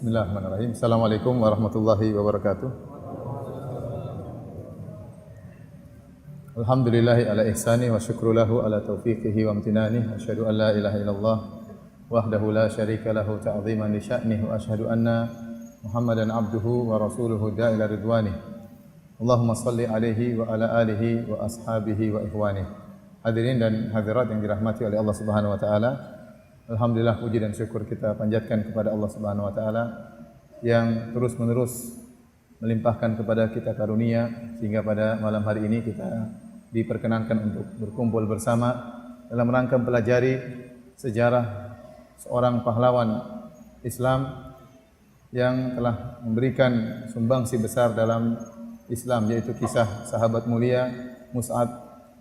Bismillahirrahmanirrahim. Assalamualaikum warahmatullahi wabarakatuh. Alhamdulillahi ala ihsani wa syukru lahu ala taufiqihi wa amtinani. Asyhadu an la ilaha illallah wahdahu la syarika lahu ta'ziman li sya'nihi wa asyhadu anna Muhammadan abduhu wa rasuluhu da'ila ridwanih. Allahumma salli alaihi wa ala alihi wa ashabihi wa ikhwanih. Hadirin dan hadirat yang dirahmati oleh Allah Subhanahu wa taala. Alhamdulillah, puji dan syukur kita panjatkan kepada Allah Subhanahu wa taala yang terus-menerus melimpahkan kepada kita karunia sehingga pada malam hari ini kita diperkenankan untuk berkumpul bersama dalam rangka mempelajari sejarah seorang pahlawan Islam yang telah memberikan sumbangsi besar dalam Islam, yaitu kisah sahabat mulia Mus'ab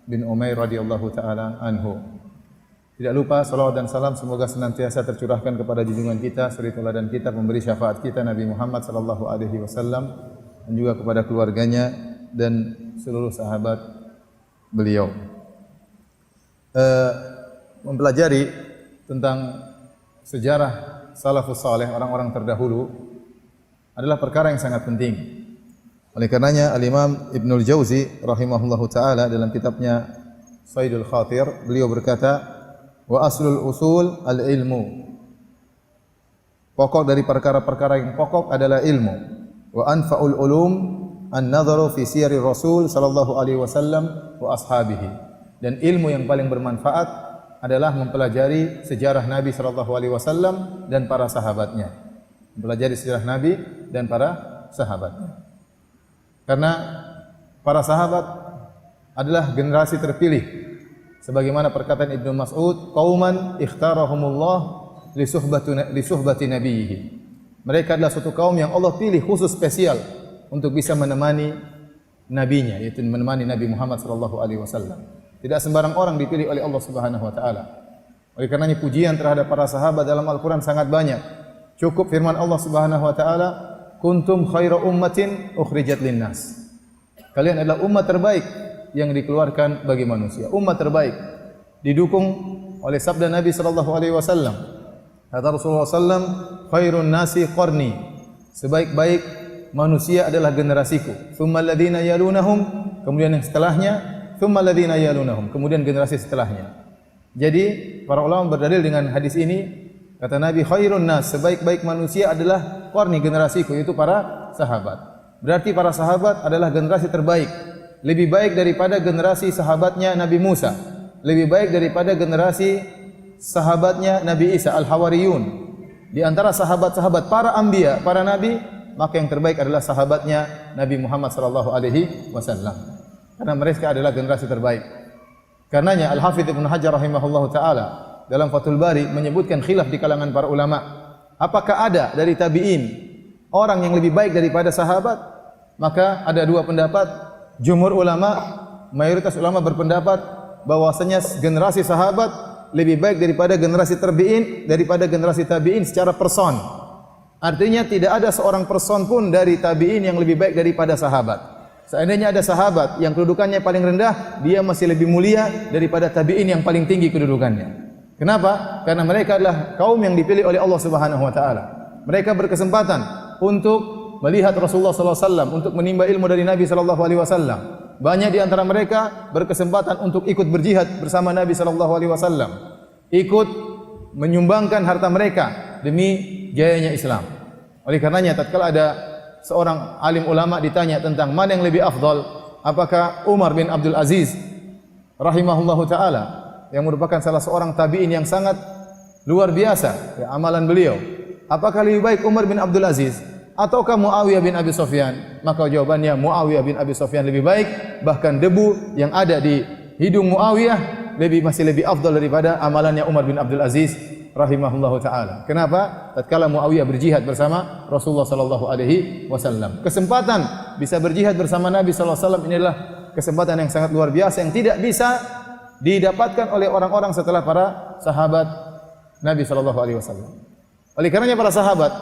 bin Umair radhiyallahu taala anhu. Tidak lupa salawat dan salam semoga senantiasa tercurahkan kepada junjungan kita, suri teladan kita, pemberi syafaat kita Nabi Muhammad sallallahu alaihi wasallam, dan juga kepada keluarganya dan seluruh sahabat beliau. Mempelajari tentang sejarah salafus saleh, orang-orang terdahulu, adalah perkara yang sangat penting. Oleh karenanya Al-Imam Ibnul Jauzi rahimahullahu taala dalam kitabnya Saidul Khatir, beliau berkata, wa aslul usul al-ilmu. Pokok dari perkara-perkara yang pokok adalah ilmu. Wa anfa'ul ulum an-nadharu fi siyari Rasul sallallahu alaihi wasallam wa ashabihi. Dan ilmu yang paling bermanfaat adalah mempelajari sejarah Nabi sallallahu alaihi wasallam dan para sahabatnya. Mempelajari sejarah Nabi dan para sahabatnya. Karena para sahabat adalah generasi terpilih. Sebagaimana perkataan Ibnu Mas'ud, qauman ikhtarahumullah li suhbati nabiyhi. Mereka adalah suatu kaum yang Allah pilih khusus spesial untuk bisa menemani nabinya, yaitu menemani Nabi Muhammad sallallahu alaihi wasallam. Tidak sembarang orang dipilih oleh Allah Subhanahu wa taala. Oleh karenanya pujian terhadap para sahabat dalam Al-Qur'an sangat banyak. Cukup firman Allah Subhanahu wa taala, kuntum khaira ummatin ukhrijat linnas. Kalian adalah umat terbaik yang dikeluarkan bagi manusia, umat terbaik. Didukung oleh sabda Nabi sallallahu alaihi wasallam. Kata Rasulullah sallam, khairun nasi qarni. Sebaik-baik manusia adalah generasiku. Tsummal ladzina yalunahum, kemudian yang setelahnya, tsummal ladzina yalunahum, kemudian generasi setelahnya. Jadi para ulama berdalil dengan hadis ini, kata Nabi, khairun nas, sebaik-baik manusia adalah qarni, generasiku, yaitu para sahabat. Berarti para sahabat adalah generasi terbaik. Lebih baik daripada generasi sahabatnya Nabi Musa, lebih baik daripada generasi sahabatnya Nabi Isa, Al-Hawariyun. Di antara sahabat-sahabat para anbiya, para nabi, maka yang terbaik adalah sahabatnya Nabi Muhammad sallallahu alaihi wasallam. Karena mereka adalah generasi terbaik. Karenanya Al-Hafidz Ibnu Hajar rahimahullahu taala dalam Fathul Bari menyebutkan khilaf di kalangan para ulama. Apakah ada dari tabi'in orang yang lebih baik daripada sahabat? Maka ada dua pendapat. Jumhur ulama, mayoritas ulama berpendapat bahwasanya generasi sahabat lebih baik daripada generasi tabi'in, daripada generasi tabi'in secara person. Artinya tidak ada seorang person pun dari tabi'in yang lebih baik daripada sahabat. Seandainya ada sahabat yang kedudukannya paling rendah, dia masih lebih mulia daripada tabi'in yang paling tinggi kedudukannya. Kenapa? Karena mereka adalah kaum yang dipilih oleh Allah Subhanahu wa taala. Mereka berkesempatan untuk melihat Rasulullah sallallahu alaihi wasallam, untuk menimba ilmu dari Nabi sallallahu alaihi wasallam. Banyak di antara mereka berkesempatan untuk ikut berjihad bersama Nabi sallallahu alaihi wasallam, ikut menyumbangkan harta mereka demi jayanya Islam. Oleh karenanya tatkala ada seorang alim ulama ditanya tentang mana yang lebih afdal, apakah Umar bin Abdul Aziz rahimahullahu taala yang merupakan salah seorang tabi'in yang sangat luar biasa ya, amalan beliau, apakah lebih baik Umar bin Abdul Aziz ataukah Muawiyah bin Abi Sufyan? Maka jawabannya Muawiyah bin Abi Sufyan lebih baik. Bahkan debu yang ada di hidung Muawiyah masih lebih afdal daripada amalannya Umar bin Abdul Aziz rahimahullahu taala. Kenapa? Tatkala Muawiyah berjihad bersama Rasulullah sallallahu alaihi wasallam. Kesempatan bisa berjihad bersama Nabi sallallahu alaihi wasallam ini adalah kesempatan yang sangat luar biasa yang tidak bisa didapatkan oleh orang-orang setelah para sahabat Nabi sallallahu alaihi wasallam. Oleh karenanya para sahabat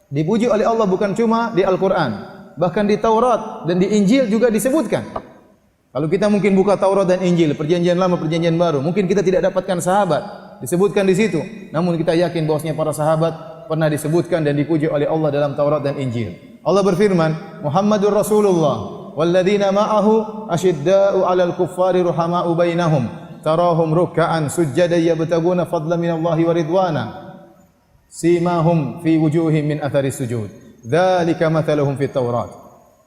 dipuji oleh Allah bukan cuma di Al-Quran, bahkan di Taurat dan di Injil juga disebutkan. Kalau kita mungkin buka Taurat dan Injil, perjanjian lama, perjanjian baru, mungkin kita tidak dapatkan sahabat disebutkan di situ. Namun kita yakin bahwasanya para sahabat pernah disebutkan dan dipuji oleh Allah dalam Taurat dan Injil. Allah berfirman, Muhammadur Rasulullah walladzina ma'ahu asyidda'u 'alal kuffari ruhama'u bainahum tarahum ruk'an sujjadan yabtaguna fadlan minallahi wa ridwana simahum fi wujuhihim min athari sujud dzalika mathaluhum fit Taurat.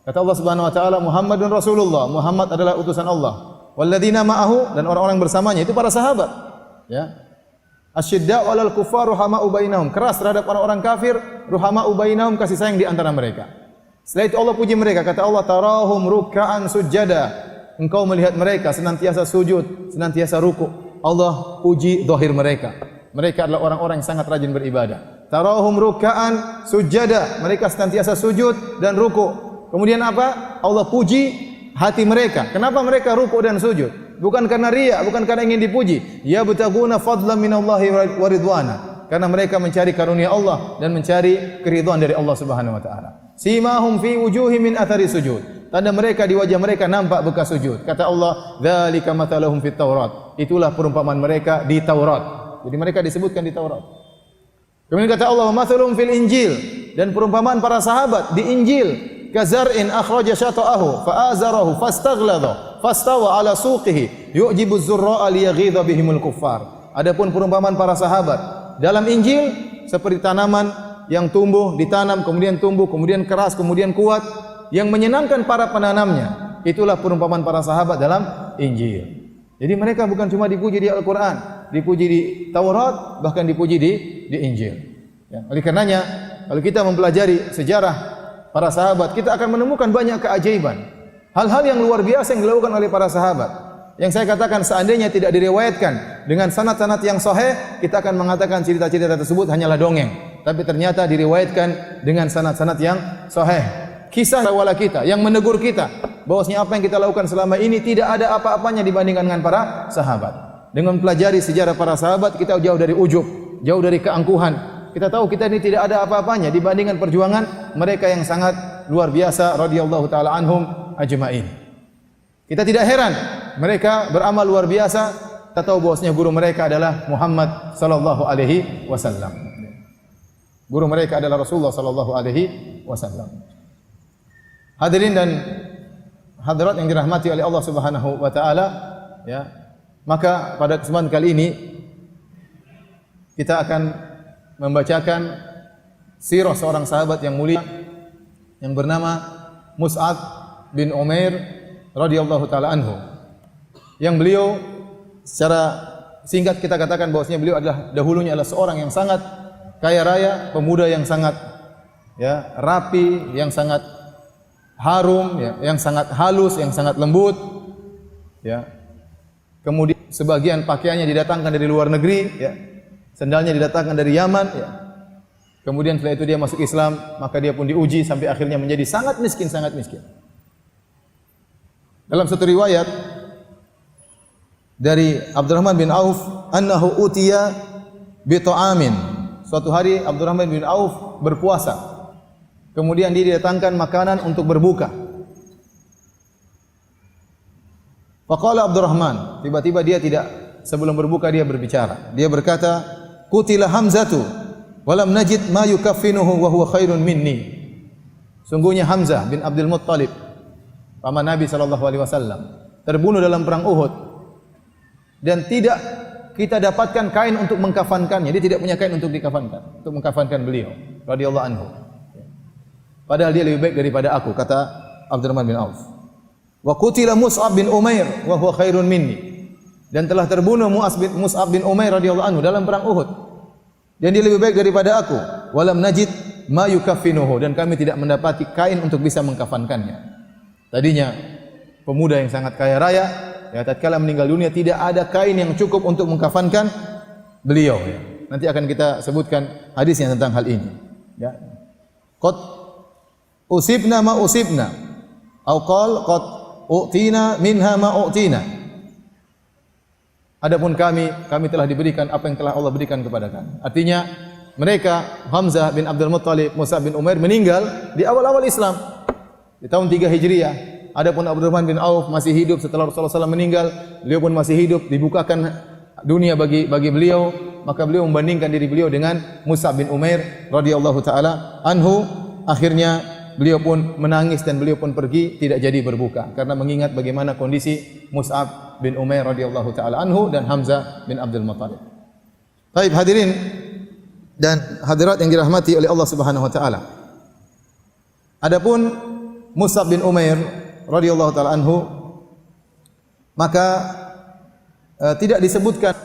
Kata Allah Subhanahu wa taala, Muhammadun Rasulullah, Muhammad adalah utusan Allah. Walladzina ma'ahu, dan orang-orang bersamanya itu para sahabat. Ya. Asyidda'u 'alal kuffar ruhama'u bainahum, keras terhadap orang-orang kafir, ruhama'u bainahum, kasih sayang di antara mereka. Setelah itu Allah puji mereka, kata Allah, tarahum ruk'an sujjada, engkau melihat mereka senantiasa sujud, senantiasa ruku'. Allah puji zahir mereka. Mereka adalah orang-orang yang sangat rajin beribadah. Tarahum ruk'an sujjada, mereka senantiasa sujud dan ruku'. Kemudian apa? Allah puji hati mereka. Kenapa mereka ruku' dan sujud? Bukan karena riya, bukan karena ingin dipuji. Ya butaguna fadlan minallahi wa ridwana. Karena mereka mencari karunia Allah dan mencari keridhaan dari Allah Subhanahu wa taala. Simahum fi wujuhihim min athari sujud. Tanda mereka di wajah mereka nampak bekas sujud. Kata Allah, dzalika mathaluhum fit Taurat. Itulah perumpamaan mereka di Taurat. Jadi mereka disebutkan di Taurat. Kemudian kata Allah, mathaluhum fil Injil, dan perumpamaan para sahabat di Injil. Kazar'in akhraja syata'ahu fa'azarahu fastaghlada fastawa ala suqihi yu'jibu az-zurra'a liyaghidha bihimul kuffar. Adapun perumpamaan para sahabat dalam Injil seperti tanaman yang tumbuh, ditanam, kemudian tumbuh, kemudian keras, kemudian kuat, yang menyenangkan para penanamnya. Itulah perumpamaan para sahabat dalam Injil. Jadi mereka bukan cuma dipuji di Al-Qur'an, dipuji di Taurat, bahkan dipuji di Injil. Ya, oleh karenanya kalau kita mempelajari sejarah para sahabat, kita akan menemukan banyak keajaiban. Hal-hal yang luar biasa yang dilakukan oleh para sahabat. Yang saya katakan seandainya tidak diriwayatkan dengan sanad-sanad yang sahih, kita akan mengatakan cerita-cerita tersebut hanyalah dongeng. Tapi ternyata diriwayatkan dengan sanad-sanad yang sahih. Kisah wala kita yang menegur kita bahwasanya apa yang kita lakukan selama ini tidak ada apa-apanya dibandingkan dengan para sahabat. Dengan mempelajari sejarah para sahabat, kita jauh dari ujub, jauh dari keangkuhan. Kita tahu kita ini tidak ada apa-apanya dibandingkan perjuangan mereka yang sangat luar biasa radhiyallahu taala anhum ajma'in. Kita tidak heran mereka beramal luar biasa. Kita tahu bahwasanya guru mereka adalah Muhammad sallallahu alaihi wasallam. Guru mereka adalah Rasulullah sallallahu alaihi wasallam. Hadirin dan hadirat yang dirahmati oleh Allah Subhanahu wa taala, ya. Maka pada kesempatan kali ini kita akan membacakan sirah seorang sahabat yang mulia yang bernama Mus'ab bin Umair radhiyallahu taala anhu. Yang beliau secara singkat kita katakan bahwasanya beliau adalah dahulunya adalah seorang yang sangat kaya raya, pemuda yang sangat ya rapi, yang sangat harum, ya, yang sangat halus, yang sangat lembut, ya. Kemudian sebagian pakaiannya didatangkan dari luar negeri, ya. Sendalnya didatangkan dari Yaman, ya. Kemudian setelah itu dia masuk Islam, maka dia pun diuji sampai akhirnya menjadi sangat miskin, sangat miskin. Dalam satu riwayat dari Abdurrahman bin Auf, annahu utiya bi ta'amin. Suatu hari Abdurrahman bin Auf berpuasa. Kemudian dia didatangkan makanan untuk berbuka. Faqala Abdurrahman, tiba-tiba dia tidak, sebelum berbuka dia berbicara. Dia berkata, Qutila Hamzatu walam najid ma yukaffinuhu wa huwa khairun minni. Sungguhnya Hamzah bin Abdul Muttalib, paman Nabi sallallahu alaihi wasallam, terbunuh dalam perang Uhud dan tidak kita dapatkan kain untuk mengkafankannya. Dia tidak punya kain untuk dikafankan, untuk mengkafankan beliau radhiyallahu anhu. Padahal dia lebih baik daripada aku, kata Abdurrahman bin Auf. Wa qutila Mus'ab bin Umair wa huwa khairun minni. Dan telah terbunuh Mus'ab bin Umair radhiyallahu anhu dalam perang Uhud. Dan dia lebih baik daripada aku. Walam najid ma yukaffinuhu, dan kami tidak mendapati kain untuk bisa mengkafankannya. Tadinya pemuda yang sangat kaya raya, ya, tatkala meninggal dunia tidak ada kain yang cukup untuk mengkafankan beliau, ya. Nanti akan kita sebutkan hadisnya tentang hal ini, ya. Qad usibna ma usibna au qal qad u'tina minha ma u'tina. Adapun kami telah diberikan apa yang telah Allah berikan kepada kami. Artinya mereka, Hamzah bin Abdul Muttalib, Mus'ab bin Umair meninggal di awal-awal Islam di tahun 3 Hijriah. Adapun Abdurrahman bin Auf masih hidup setelah Rasulullah SAW meninggal. Beliau pun masih hidup, dibukakan dunia bagi beliau, maka beliau membandingkan diri beliau dengan Mus'ab bin Umair radhiyallahu taala anhu. Akhirnya beliau pun menangis dan beliau pun pergi, tidak jadi berbuka karena mengingat bagaimana kondisi Mus'ab bin Umair radhiyallahu taala anhu dan Hamzah bin Abdul Muttalib. Baik hadirin dan hadirat yang dirahmati oleh Allah Subhanahu wa taala. Adapun Mus'ab bin Umair radhiyallahu taala anhu, maka tidak disebutkan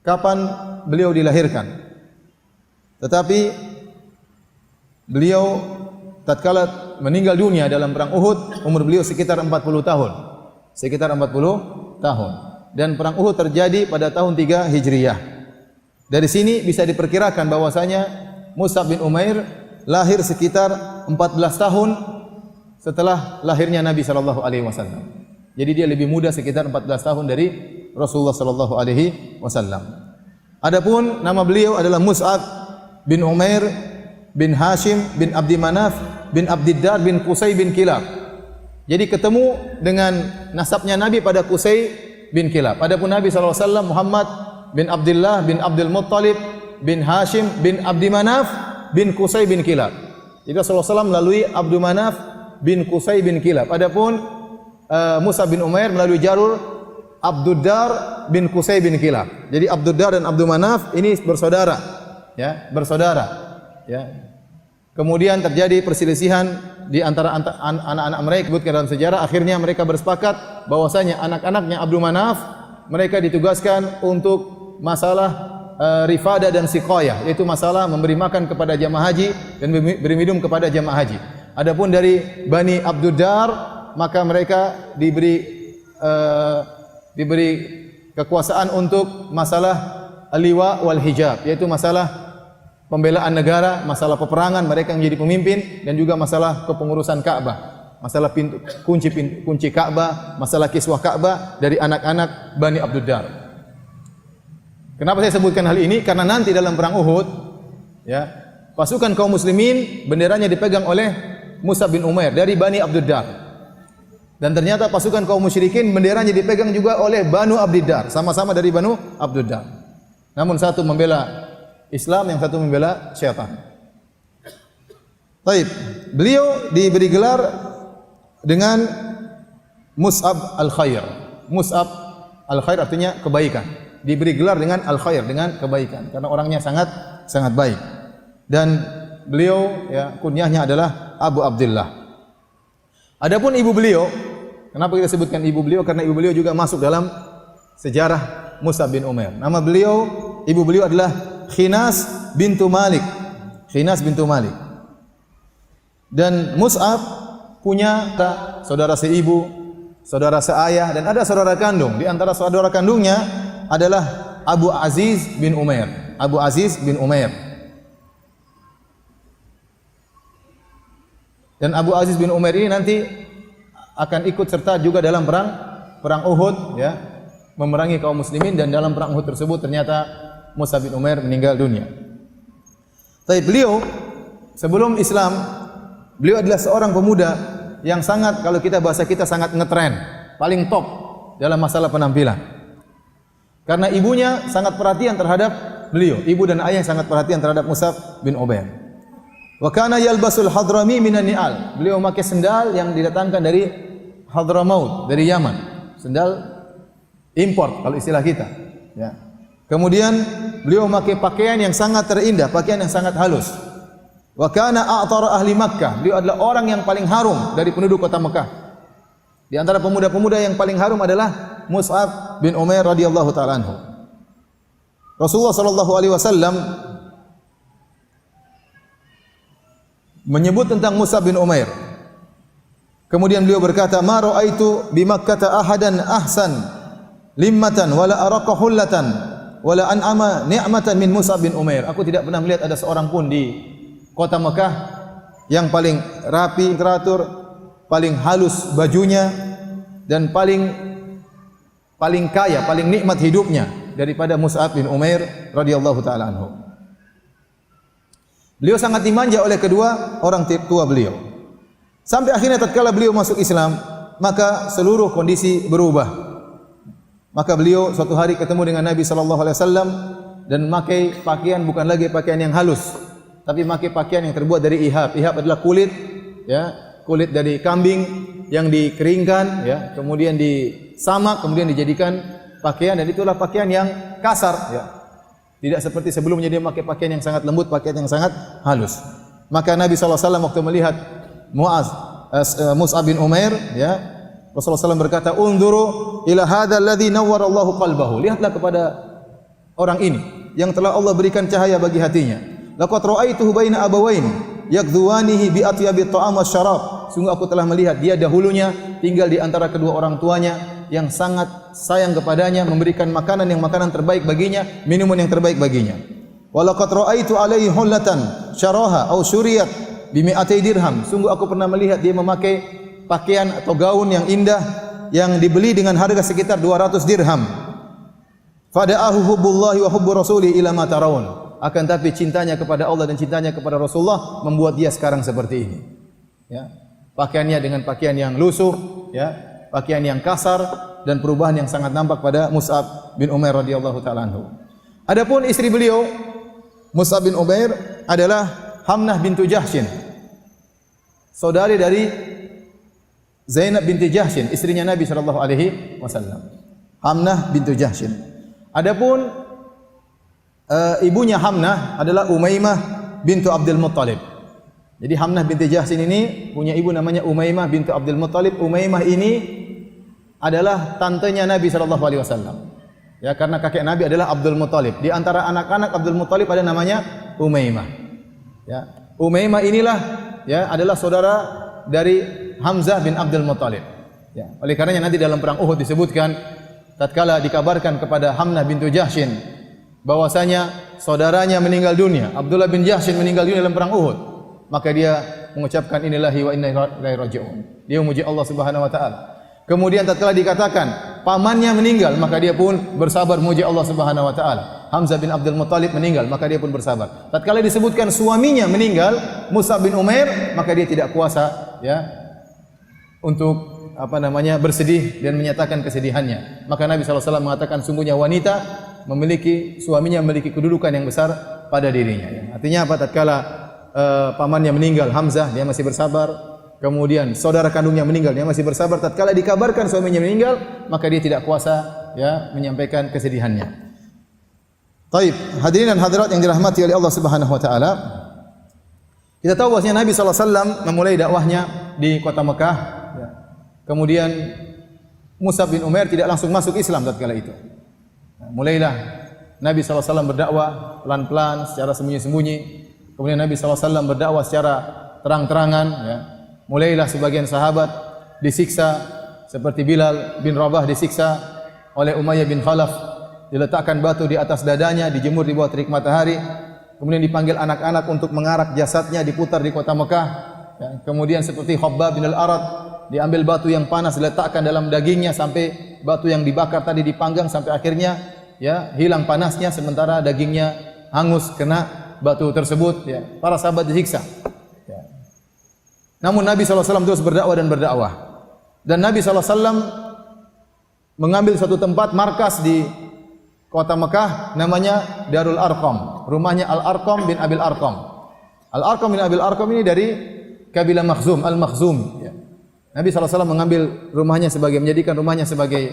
kapan beliau dilahirkan. Tetapi beliau tatkala meninggal dunia dalam perang Uhud, umur beliau sekitar 40 tahun. Sekitar 40 tahun. Dan perang Uhud terjadi pada tahun 3 Hijriyah. Dari sini bisa diperkirakan bahwasanya Mus'ab bin Umair lahir sekitar 14 tahun setelah lahirnya Nabi sallallahu alaihi wasallam. Jadi dia lebih muda sekitar 14 tahun dari Rasulullah sallallahu alaihi wasallam. Adapun nama beliau adalah Mus'ab bin Umair bin Hashim bin Abdi Manaf bin Abdiddar bin Qusay bin Kilab. Jadi ketemu dengan nasabnya Nabi pada Qusay bin Kilab. Adapun Nabi sallallahu alaihi wasallam Muhammad bin Abdullah bin Abdul Muttalib bin Hashim bin Abdi Manaf bin Qusay bin Kilab. Jadi Rasulullah SAW melalui Abdul Manaf bin Qusay bin Kilab. Adapun Mus'ab bin Umair melalui jalur Abduddar bin Qusay bin Kilab. Jadi Abduddar dan Abdul Manaf ini bersaudara, ya, bersaudara, ya. Kemudian terjadi perselisihan di antara anak-anak mereka, disebutkan dalam sejarah. Akhirnya mereka bersepakat bahwasanya anak-anaknya Abdul Manaf mereka ditugaskan untuk masalah rifadah dan siqayah, yaitu masalah memberi makan kepada jamaah haji dan beri minum kepada jamaah haji. Adapun dari Bani Abduddar, maka mereka diberi kekuasaan untuk masalah liwa wal hijab, yaitu masalah pembelaan negara, masalah peperangan, mereka yang menjadi pemimpin, dan juga masalah kepengurusan Ka'bah, masalah kunci Ka'bah, masalah kiswah Ka'bah dari anak-anak Bani Abduddar. Kenapa saya sebutkan hal ini? Karena nanti dalam perang Uhud, ya, pasukan kaum muslimin benderanya dipegang oleh Mus'ab bin Umair dari Bani Abduddar. Dan ternyata pasukan kaum musyrikin benderanya dipegang juga oleh Banu Abdiddar, sama-sama dari Banu Abdiddar. Namun satu membela Islam, yang satu membela syaitan. Baik, beliau diberi gelar dengan Mus'ab al-Khair. Mus'ab al-Khair artinya kebaikan. Diberi gelar dengan al-Khair, dengan kebaikan, karena orangnya sangat baik. Dan beliau, ya, kunyahnya adalah Abu Abdullah. Adapun ibu beliau, kenapa kita sebutkan ibu beliau? Karena ibu beliau juga masuk dalam sejarah Mus'ab bin Umair. Nama beliau, ibu beliau adalah Khinas bintu Malik. Khinas bintu Malik. Dan Mus'ab punya saudara seibu, saudara seayah, dan ada saudara kandung. Di antara saudara kandungnya adalah Abu Aziz bin Umair. Abu Aziz bin Umair. Dan Abu Aziz bin Umair ini nanti akan ikut serta juga dalam perang Uhud, ya, memerangi kaum muslimin, dan dalam perang Uhud tersebut ternyata Mus'ab bin Umair meninggal dunia. Tapi beliau sebelum Islam, beliau adalah seorang pemuda yang sangat, kalau kita bahasa kita, sangat ngetren, paling top dalam masalah penampilan. Karena ibunya sangat perhatian terhadap beliau, ibu dan ayah sangat perhatian terhadap Mus'ab bin Umair. Wa kana yalbasul hadrami minan ni'al. Beliau memakai sendal yang didatangkan dari Hadramaut, dari Yaman. Sendal import kalau istilah kita, ya. Kemudian beliau memakai pakaian yang sangat terindah, pakaian yang sangat halus. Wa kana a'tar ahli Makkah. Beliau adalah orang yang paling harum dari penduduk kota Mekah. Di antara pemuda-pemuda yang paling harum adalah Mus'ab bin Umair radhiyallahu taala anhu. Rasulullah sallallahu alaihi wasallam menyebut tentang Mus'ab bin Umair. Kemudian beliau berkata, "Ma ra'aitu bi Makkah ahadan ahsan limmatan wala araqa hullatan wala an'ama ni'matan min Mus'ab bin Umair." Aku tidak pernah melihat ada seorang pun di kota Mekah yang paling rapi, teratur, paling halus bajunya, dan paling kaya, paling nikmat hidupnya daripada Mus'ab bin Umair radhiyallahu taala anhu. Beliau sangat dimanja oleh kedua orang tua beliau. Sampai akhirnya tatkala beliau masuk Islam, maka seluruh kondisi berubah. Maka beliau suatu hari ketemu dengan Nabi sallallahu alaihi wasallam, dan memakai pakaian bukan lagi pakaian yang halus, tapi memakai pakaian yang terbuat dari ihab. Ihab adalah kulit, ya, kulit dari kambing yang dikeringkan, ya, kemudian disamak, kemudian dijadikan pakaian, dan itulah pakaian yang kasar, ya. Tidak seperti sebelumnya dia memakai pakaian yang sangat lembut, pakaian yang sangat halus. Maka Nabi SAW waktu melihat Mus'ab bin Umair, ya, Rasulullah SAW berkata, "Unzuru ila hadzal ladzi nawwara Allahu qalbahu." Lihatlah kepada orang ini yang telah Allah berikan cahaya bagi hatinya. Laqad ra'aituhu baina abawain yakdhuwanihi bi atyabi ta'am wasyarab. Sungguh aku telah melihat dia dahulunya tinggal di antara kedua orang tuanya yang sangat sayang kepadanya, memberikan makanan terbaik baginya, minuman yang terbaik baginya. Walaqad ra'aitu alaihi hullatan syaraha aw syuriyat bi mi'atay dirham. Sungguh aku pernah melihat dia memakai pakaian atau gaun yang indah yang dibeli dengan harga sekitar 200 dirham. Fada'ahu hubbullahi wa hubbu rasuli ila ma tarawun. Akan tapi cintanya kepada Allah dan cintanya kepada Rasulullah membuat dia sekarang seperti ini. Ya. Pakaiannya dengan pakaian yang lusuh, ya, pakaian yang kasar, dan perubahan yang sangat nampak pada Mus'ab bin Umair radhiyallahu taala anhu. Adapun istri beliau Mus'ab bin Umair adalah Hamnah bintu Jahshin, saudari dari Zainab binti Jahshin, istrinya Nabi sallallahu alaihi wasallam. Hamnah bintu Jahshin. Adapun ibunya Hamnah adalah Umaymah bintu Abdul Muttalib. Jadi Hamnah binti Jahshin ini punya ibu namanya Umaymah bintu Abdul Muttalib. Umaymah ini adalah tantenya Nabi sallallahu alaihi wasallam. Ya, karena kakek Nabi adalah Abdul Muttalib. Di antara anak-anak Abdul Muttalib ada namanya Umaymah. Ya, Umaymah inilah, ya, adalah saudara dari Hamzah bin Abdul Muttalib. Ya, oleh karenanya nanti dalam perang Uhud disebutkan tatkala dikabarkan kepada Hamnah bintu Jahshin bahwasanya saudaranya meninggal dunia, Abdullah bin Jahshin meninggal dunia dalam perang Uhud, maka dia mengucapkan innalillahi wa inna ilaihi raji'un. Dia memuji Allah Subhanahu wa taala. Kemudian tatkala dikatakan pamannya meninggal, maka dia pun bersabar memuji Allah Subhanahu wa taala. Hamzah bin Abdul Muttalib meninggal, maka dia pun bersabar. Tatkala disebutkan suaminya meninggal, Mus'ab bin Umair, maka dia tidak kuasa, ya, untuk bersedih dan menyatakan kesedihannya. Maka Nabi SAW mengatakan sungguhnya wanita suaminya memiliki kedudukan yang besar pada dirinya. Ya. Artinya apa? Tatkala pamannya meninggal, Hamzah, dia masih bersabar. Kemudian saudara kandungnya meninggal, dia masih bersabar. Tatkala dikabarkan suaminya meninggal, maka dia tidak kuasa, ya, menyampaikan kesedihannya. Taib, hadirin dan hadirat yang dirahmati oleh Allah Subhanahu wa taala. Kita tahu bahwasanya Nabi SAW memulai dakwahnya di kota Mekah, ya. Kemudian Mus'ab bin Umair tidak langsung masuk Islam tatkala itu. Mulailah Nabi SAW berdakwah pelan-pelan secara sembunyi-sembunyi. Kemudian Nabi SAW berdakwah secara terang-terangan, ya. Mulailah sebagian sahabat disiksa, seperti Bilal bin Rabah disiksa oleh Umayyah bin Khalaf, diletakkan batu di atas dadanya, dijemur di bawah terik matahari. Kemudian dipanggil anak-anak untuk mengarak jasadnya, diputar di kota Mekah. Ya. Kemudian seperti Khabbab bin Al-Arad, diambil batu yang panas diletakkan dalam dagingnya sampai batu yang dibakar tadi dipanggang sampai akhirnya, ya, hilang panasnya sementara dagingnya hangus kena batu tersebut, ya. Para sahabat disiksa. Ya. Namun Nabi SAW terus berdakwah dan berdakwah. Dan Nabi SAW mengambil satu tempat markas di kota Mekah namanya Darul Arqam. Rumahnya Al-Arqam bin Abil Arqam. Al-Arqam bin Abil Arqam ini dari kabilah Makhzum, Al-Makhzum, ya. Nabi SAW menjadikan rumahnya sebagai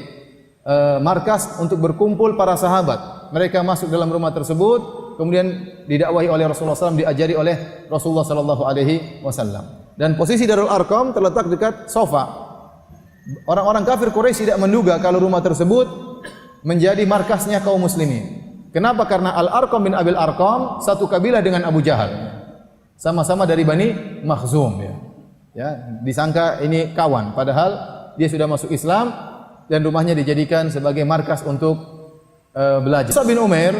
markas untuk berkumpul para sahabat. Mereka masuk dalam rumah tersebut, kemudian didakwahi oleh Rasulullah SAW, diajari oleh Rasulullah SAW. Dan posisi Darul Arqam terletak dekat Sofa. Orang-orang kafir Quraisy tidak menduga kalau rumah tersebut menjadi markasnya kaum muslimin. Kenapa? Karena Al-Arqam bin Abil Arqam satu kabilah dengan Abu Jahal. Sama-sama dari Bani Makhzum, ya. Ya, disangka ini kawan, padahal dia sudah masuk Islam dan rumahnya dijadikan sebagai markas untuk belajar. Mus'ab bin Umair,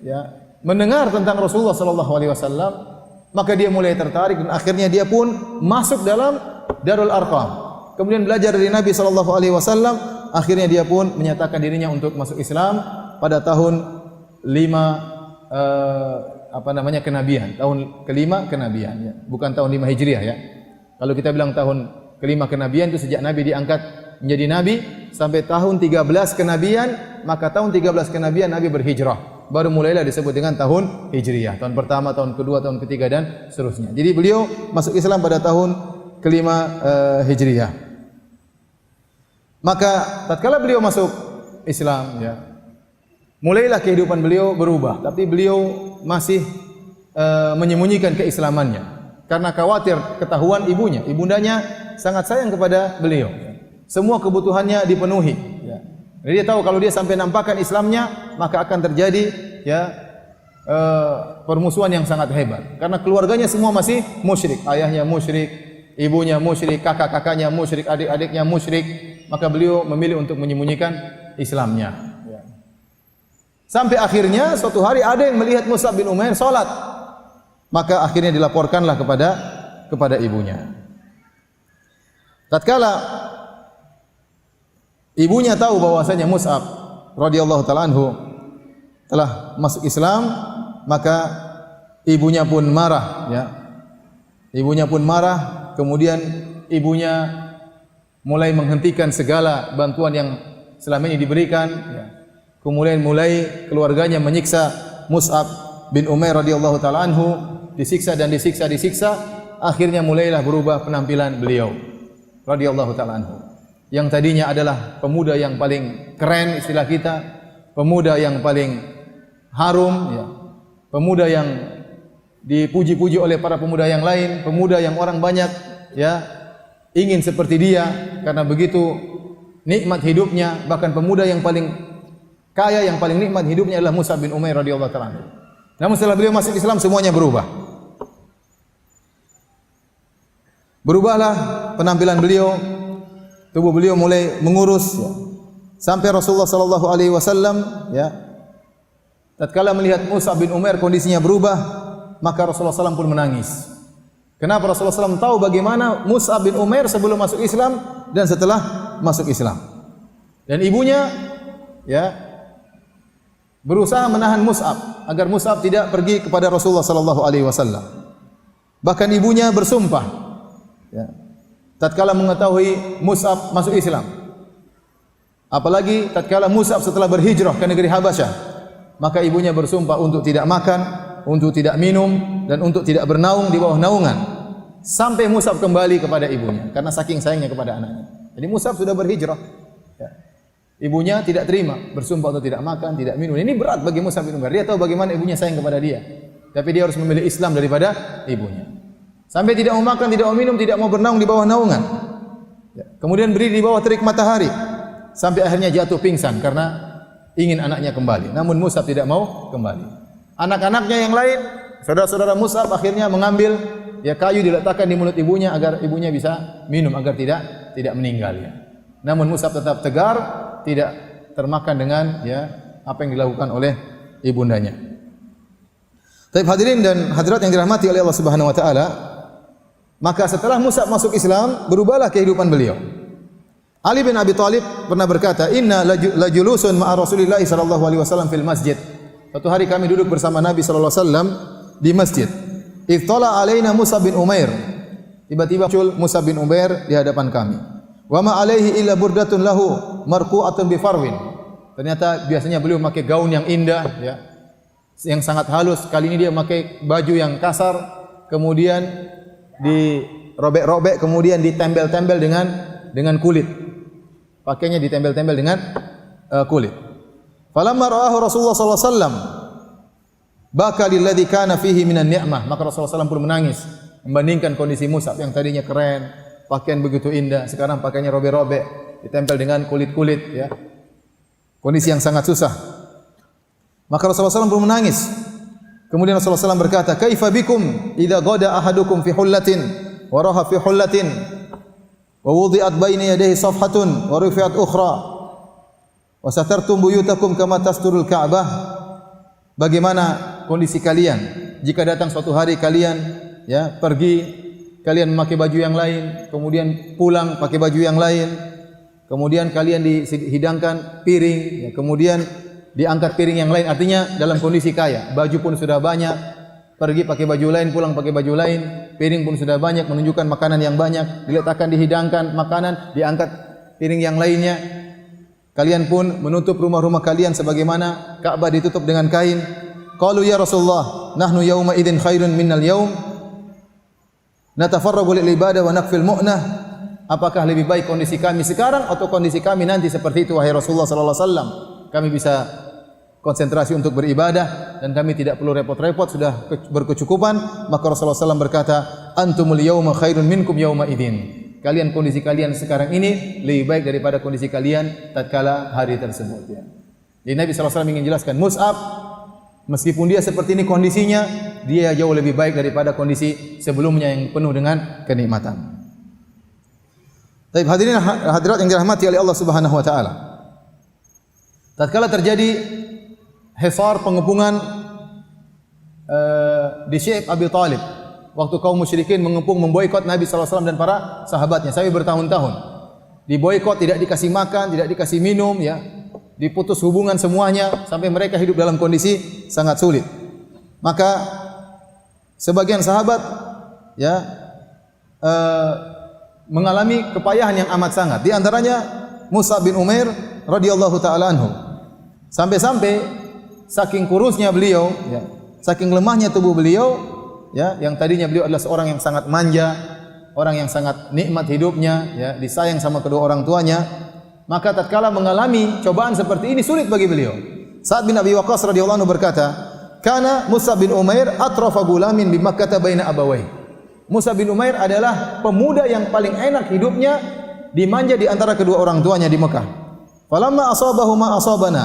ya, mendengar tentang Rasulullah SAW, maka dia mulai tertarik dan akhirnya dia pun masuk dalam Darul Arqam. Kemudian belajar dari Nabi SAW, akhirnya dia pun menyatakan dirinya untuk masuk Islam pada tahun 5 kenabian, tahun ke-5 kenabian, ya. Bukan tahun 5 Hijriah, ya. Kalau kita bilang tahun ke-5 kenabian itu sejak Nabi diangkat menjadi nabi sampai tahun 13 kenabian, maka tahun 13 kenabian Nabi berhijrah. baru mulailah disebut dengan tahun Hijriyah. Tahun pertama, tahun kedua, tahun ketiga dan seterusnya. Jadi beliau masuk Islam pada tahun kelima Hijriyah. Maka tatkala beliau masuk Islam, ya, mulailah kehidupan beliau berubah. Tapi beliau masih menyembunyikan keislamannya karena khawatir ketahuan ibunya. Ibundanya sangat sayang kepada beliau. Semua kebutuhannya dipenuhi. Ya. Jadi dia tahu kalau dia sampai nampakkan Islamnya, maka akan terjadi ya permusuhan yang sangat hebat. Karena keluarganya semua masih musyrik, ayahnya musyrik, ibunya musyrik, kakak-kakaknya musyrik, adik-adiknya musyrik. Maka beliau memilih untuk menyembunyikan Islamnya. Ya. Sampai akhirnya suatu hari ada yang melihat Mus'ab bin Umair salat. Maka akhirnya dilaporkanlah kepada ibunya. Tatkala ibunya tahu bahwasanya Mus'ab radhiyallahu taala anhu telah masuk Islam, maka ibunya pun marah, ya. Ibunya pun marah, kemudian ibunya mulai menghentikan segala bantuan yang selama ini diberikan, ya. Kemudian mulai keluarganya menyiksa Mus'ab bin Umair radhiyallahu taala anhu, disiksa dan disiksa, akhirnya mulailah berubah penampilan beliau radhiyallahu taala anhu. Yang tadinya adalah pemuda yang paling keren istilah kita, pemuda yang paling harum, ya. Pemuda yang dipuji-puji oleh para pemuda yang lain, pemuda yang orang banyak ya ingin seperti dia karena begitu nikmat hidupnya. Bahkan pemuda yang paling kaya, yang paling nikmat hidupnya adalah Mus'ab bin Umair radhiyallahu taala anhu. Namun setelah beliau masuk Islam semuanya berubah. Berubahlah penampilan beliau, tubuh beliau mulai mengurus, ya. Sampai Rasulullah sallallahu alaihi wasallam, ya, tatkala melihat Mus'ab bin Umair kondisinya berubah, maka Rasulullah SAW pun menangis. Kenapa? Rasulullah SAW tahu bagaimana Mus'ab bin Umair sebelum masuk Islam dan setelah masuk Islam. Dan ibunya, ya, berusaha menahan Mus'ab agar Mus'ab tidak pergi kepada Rasulullah sallallahu alaihi wasallam. Bahkan ibunya bersumpah, ya, tatkala mengetahui Mus'ab masuk Islam. Apalagi tatkala Mus'ab setelah berhijrah ke negeri Habasyah, maka ibunya bersumpah untuk tidak makan, untuk tidak minum, dan untuk tidak bernaung di bawah naungan sampai Mus'ab kembali kepada ibunya karena saking sayangnya kepada anaknya. Jadi Mus'ab sudah berhijrah, ya. Ibunya tidak terima, bersumpah untuk tidak makan, tidak minum. Ini berat bagi Mus'ab bin Umair. Dia tahu bagaimana ibunya sayang kepada dia, tapi dia harus memilih Islam daripada ibunya. Sampai tidak mau makan, tidak mau minum, tidak mau bernaung di bawah naungan, ya. Kemudian berdiri di bawah terik matahari sampai akhirnya jatuh pingsan karena ingin anaknya kembali. Namun Mus'ab tidak mau kembali. Anak-anaknya yang lain, saudara-saudara Mus'ab akhirnya mengambil ya kayu diletakkan di mulut ibunya agar ibunya bisa minum agar tidak meninggal, ya. Namun Mus'ab tetap tegar, tidak termakan dengan ya apa yang dilakukan oleh ibundanya. Tapi hadirin dan hadirat yang dirahmati oleh Allah Subhanahu wa taala, maka setelah Mus'ab masuk Islam, berubahlah kehidupan beliau. Ali bin Abi Thalib pernah berkata, "Inna lajulusun ma'a Rasulillah sallallahu alaihi wasallam fil masjid." Suatu hari kami duduk bersama Nabi sallallahu alaihi wasallam di masjid. Ittala alaina Mus'ab bin Umair. Tiba-tiba muncul Mus'ab bin Umair di hadapan kami. Wa ma alaihi illa burdatun lahu marqu'atun bi farwin. Ternyata biasanya beliau memakai gaun yang indah, ya, yang sangat halus. Kali ini dia memakai baju yang kasar, kemudian dirobek-robek, kemudian ditempel-tempel dengan kulit. Pakainya ditempel-tempel dengan kulit. Falamma ra'ahu Rasulullah sallallahu alaihi wasallam baka lilladzi kana fihi minan ni'mah. Maka Rasulullah SAW pun menangis membandingkan kondisi Mus'ab yang tadinya keren, pakaian begitu indah, sekarang pakaiannya robek-robek, ditempel dengan kulit-kulit, ya. Kondisi yang sangat susah. Maka Rasulullah SAW pun menangis. Kemudian Rasulullah SAW berkata, "Kaifa bikum idza ghada ahadukum fi hullatin wa raha fi hullatin wa wudi'at baina yadayhi safhatun wa rufi'at ukhra wa satartum buyutakum kama tasturul Ka'bah." Bagaimana kondisi kalian jika datang suatu hari kalian ya pergi, kalian memakai baju yang lain, kemudian pulang pakai baju yang lain, kemudian kalian dihidangkan piring, ya, kemudian diangkat piring yang lain, artinya dalam kondisi kaya, baju pun sudah banyak, pergi pakai baju lain, pulang pakai baju lain, piring pun sudah banyak, menunjukkan makanan yang banyak, diletakkan, dihidangkan makanan, diangkat piring yang lainnya. Kalian pun menutup rumah-rumah kalian sebagaimana Ka'bah ditutup dengan kain. Qalu ya Rasulullah, nahnu yauma idzin khairun minnal yaum. Natafarragu lil ibadah wa nakfil mu'nah. Apakah lebih baik kondisi kami sekarang atau kondisi kami nanti seperti itu wahai Rasulullah sallallahu alaihi wasallam? Kami bisa konsentrasi untuk beribadah dan kami tidak perlu repot-repot, sudah berkecukupan. Maka Rasulullah SAW berkata, antumul yauma khairun minkum yauma idzin. Kalian, kondisi kalian sekarang ini lebih baik daripada kondisi kalian tatkala hari tersebut. Ya. Jadi Nabi SAW ingin jelaskan, Mus'ab meskipun dia seperti ini kondisinya, dia jauh lebih baik daripada kondisi sebelumnya yang penuh dengan kenikmatan. Baik, hadirin hadirat yang dirahmati oleh Allah Subhanahu wa taala. Tatkala terjadi hisar pengepungan di Syekh Abi Talib, waktu kaum musyrikin mengepung memboikot Nabi SAW dan para sahabatnya sampai bertahun-tahun. Diboikot, tidak dikasih makan, tidak dikasih minum, ya. Diputus hubungan semuanya sampai mereka hidup dalam kondisi sangat sulit. Maka sebagian sahabat ya mengalami kepayahan yang amat sangat. Di antaranya Mus'ab bin Umair radhiyallahu taala anhu. Sampai-sampai saking kurusnya beliau, ya, saking lemahnya tubuh beliau, ya, yang tadinya beliau adalah seorang yang sangat manja, orang yang sangat nikmat hidupnya, ya, disayang sama kedua orang tuanya, maka tatkala mengalami cobaan seperti ini sulit bagi beliau. Sa'ad bin Abi Waqqas radhiyallahu anhu berkata, "Kana Mus'ab bin Umair atrafa gulamin bi Makkah baina abawai." Mus'ab bin Umair adalah pemuda yang paling enak hidupnya, dimanja di antara kedua orang tuanya di Mekah. Falamma asabahu ma asabana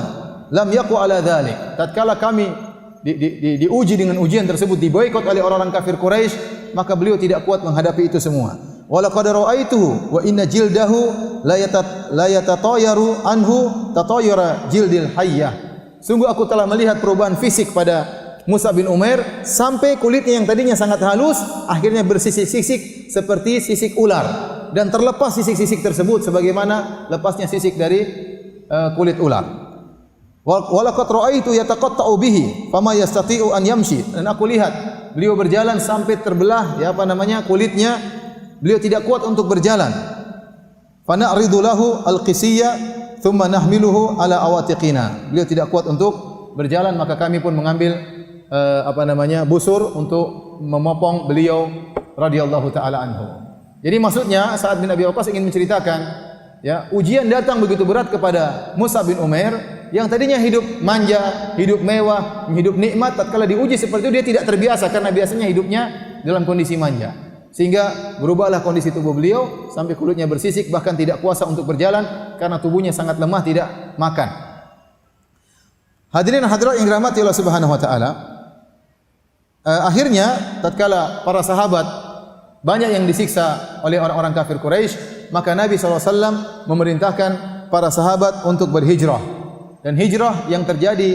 lam yaqu ala dzalik. Tatkala kami diuji dengan ujian tersebut, diboikot oleh orang-orang kafir Quraisy, maka beliau tidak kuat menghadapi itu semua. Wa laqad ra'aituhu wa inna jildahu la yatatayaru anhu tatayura jildil hayyah. Sungguh aku telah melihat perubahan fisik pada Mus'ab bin Umair sampai kulitnya yang tadinya sangat halus akhirnya bersisik-sisik seperti sisik ular, dan terlepas sisik-sisik tersebut sebagaimana lepasnya sisik dari kulit ular. Walaqad ra'aitu yataqatta'u bihi fama yastati'u an yamshi. Dan aku lihat beliau berjalan sampai terbelah, ya, kulitnya, beliau tidak kuat untuk berjalan. Fa na'ridu lahu al-qisiyya thumma nahmiluhu ala awatiqina. Beliau tidak kuat untuk berjalan, maka kami pun mengambil busur untuk memopong beliau radhiyallahu taala anhu. Jadi maksudnya Sa'ad bin Abi Waqqas ingin menceritakan, ya, ujian datang begitu berat kepada Mus'ab bin Umair yang tadinya hidup manja, hidup mewah, hidup nikmat. Tatkala diuji seperti itu dia tidak terbiasa karena biasanya hidupnya dalam kondisi manja. Sehingga berubahlah kondisi tubuh beliau sampai kulitnya bersisik, bahkan tidak kuasa untuk berjalan karena tubuhnya sangat lemah, tidak makan. Hadirin hadirat yang dirahmati Allah Subhanahu wa taala, akhirnya tatkala para sahabat banyak yang disiksa oleh orang-orang kafir Quraisy, maka Nabi SAW memerintahkan para sahabat untuk berhijrah. Dan hijrah yang terjadi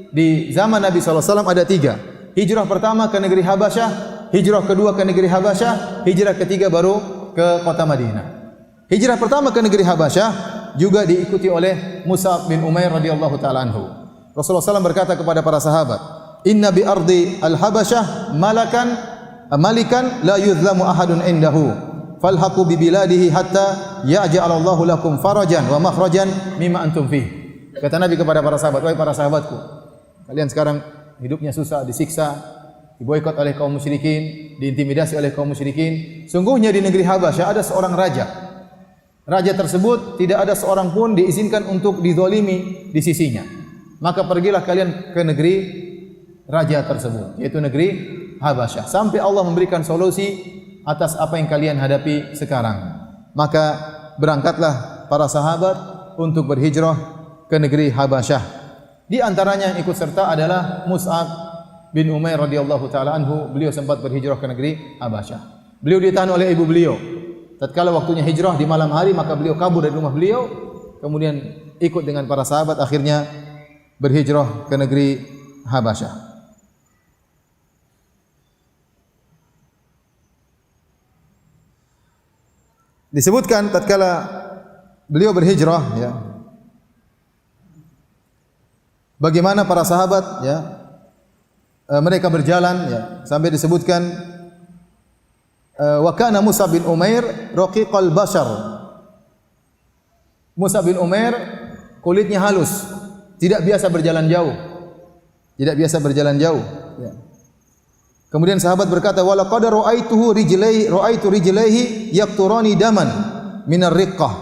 di zaman Nabi SAW ada 3. Hijrah pertama ke negeri Habasyah, hijrah kedua ke negeri Habasyah, hijrah ketiga baru ke kota Madinah. Hijrah pertama ke negeri Habasyah juga diikuti oleh Mus'ab bin Umair radhiyallahu taala anhu. Rasulullah SAW berkata kepada para sahabat, "Inna bi ardi al-Habasyah malikan la yuzlamu ahadun indahu. Falhaqu bi biladihi hatta ya'ja'alallahu lakum farajan wa makhrajan mimma antum fihi." Kata Nabi kepada para sahabat, "Wahai para sahabatku, kalian sekarang hidupnya susah, disiksa, diboikot oleh kaum musyrikin, diintimidasi oleh kaum musyrikin. Sungguhnya di negeri Habasyah ada seorang raja. Raja tersebut tidak ada seorang pun diizinkan untuk dizalimi di sisinya. Maka pergilah kalian ke negeri raja tersebut, yaitu negeri Habasyah, sampai Allah memberikan solusi atas apa yang kalian hadapi sekarang." Maka berangkatlah para sahabat untuk berhijrah ke negeri Habasyah. Di antaranya yang ikut serta adalah Mus'ab bin Umair radhiyallahu taala anhu. Beliau sempat berhijrah ke negeri Habasyah. Beliau ditahan oleh ibu beliau. Tatkala waktunya hijrah di malam hari, maka beliau kabur dari rumah beliau, kemudian ikut dengan para sahabat, akhirnya berhijrah ke negeri Habasyah. Disebutkan tatkala beliau berhijrah, ya, bagaimana para sahabat, ya, mereka berjalan, ya, sampai disebutkan wa kana Mus'ab bin Umair raqiqal bashar. Mus'ab bin Umair kulitnya halus, tidak biasa berjalan jauh. Tidak biasa berjalan jauh. Ya. Kemudian sahabat berkata, "Wala qad ra'aitu rijlaihi yaqturani daman minar riqqah."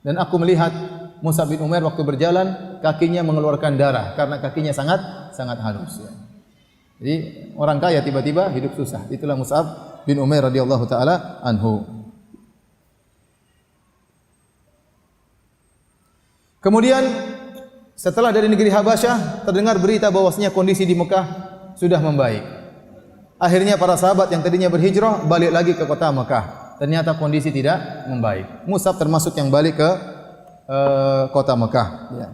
Dan aku melihat Mus'ab bin Umair waktu berjalan, kakinya mengeluarkan darah karena kakinya sangat halus. Ya. Jadi orang kaya tiba-tiba hidup susah. Itulah Mus'ab bin Umair radhiyallahu taala anhu. Kemudian setelah dari negeri Habasyah terdengar berita bahwasanya kondisi di Mekah sudah membaik. Akhirnya para sahabat yang tadinya berhijrah balik lagi ke kota Mekah. Ternyata kondisi tidak membaik. Mus'ab termasuk yang balik ke kota Mekah. Ya.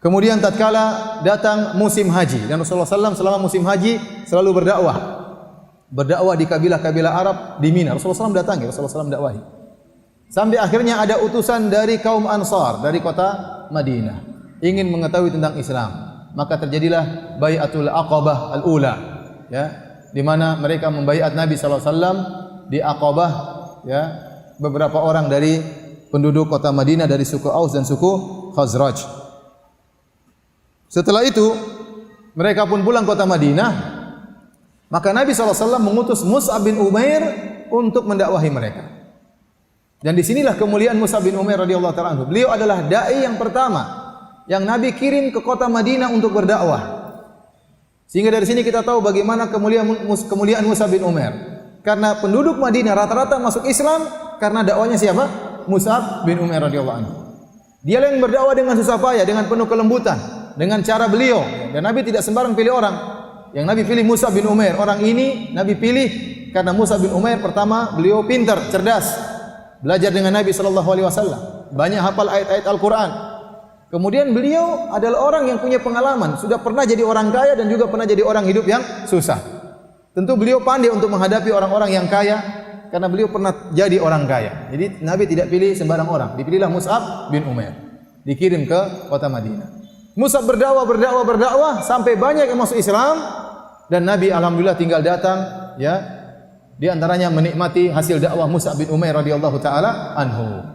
Kemudian tatkala datang musim haji dan Rasulullah SAW selama musim haji selalu berdakwah di kabilah-kabilah Arab di Mina. Rasulullah SAW datangi, Rasulullah SAW dakwahi. Sampai akhirnya ada utusan dari kaum Ansar dari kota Madinah ingin mengetahui tentang Islam. Maka terjadilah Bai'atul Aqabah al-Ula, ya, di mana mereka membaiat Nabi sallallahu alaihi wasallam di Aqabah, ya, beberapa orang dari penduduk kota Madinah dari suku Aus dan suku Khazraj. Setelah itu mereka pun pulang kota Madinah. Maka Nabi sallallahu alaihi wasallam mengutus Mus'ab bin Umair untuk mendakwahi mereka. Dan disinilah kemuliaan Mus'ab bin Umair radhiyallahu taala anhu. Beliau adalah dai yang pertama yang Nabi kirim ke kota Madinah untuk berdakwah. Sehingga dari sini kita tahu bagaimana kemuliaan Mus'ab bin Umair. Karena penduduk Madinah rata-rata masuk Islam karena dakwanya siapa? Mus'ab bin Umair radhiyallahu anhu. Dia yang berdakwah dengan susah payah, dengan penuh kelembutan, dengan cara beliau. Dan Nabi tidak sembarang pilih orang. Yang Nabi pilih Mus'ab bin Umair. Orang ini Nabi pilih karena Mus'ab bin Umair pertama beliau pintar, cerdas. Belajar dengan Nabi sallallahu alaihi wasallam, banyak hafal ayat-ayat Al-Qur'an. Kemudian beliau adalah orang yang punya pengalaman, sudah pernah jadi orang kaya dan juga pernah jadi orang hidup yang susah. Tentu beliau pandai untuk menghadapi orang-orang yang kaya karena beliau pernah jadi orang kaya. Jadi Nabi tidak pilih sembarang orang, dipilihlah Mus'ab bin Umair. Dikirim ke kota Madinah. Mus'ab berdakwah sampai banyak yang masuk Islam dan Nabi alhamdulillah tinggal datang, ya. Di antaranya menikmati hasil dakwah Mus'ab bin Umair radhiyallahu taala anhu.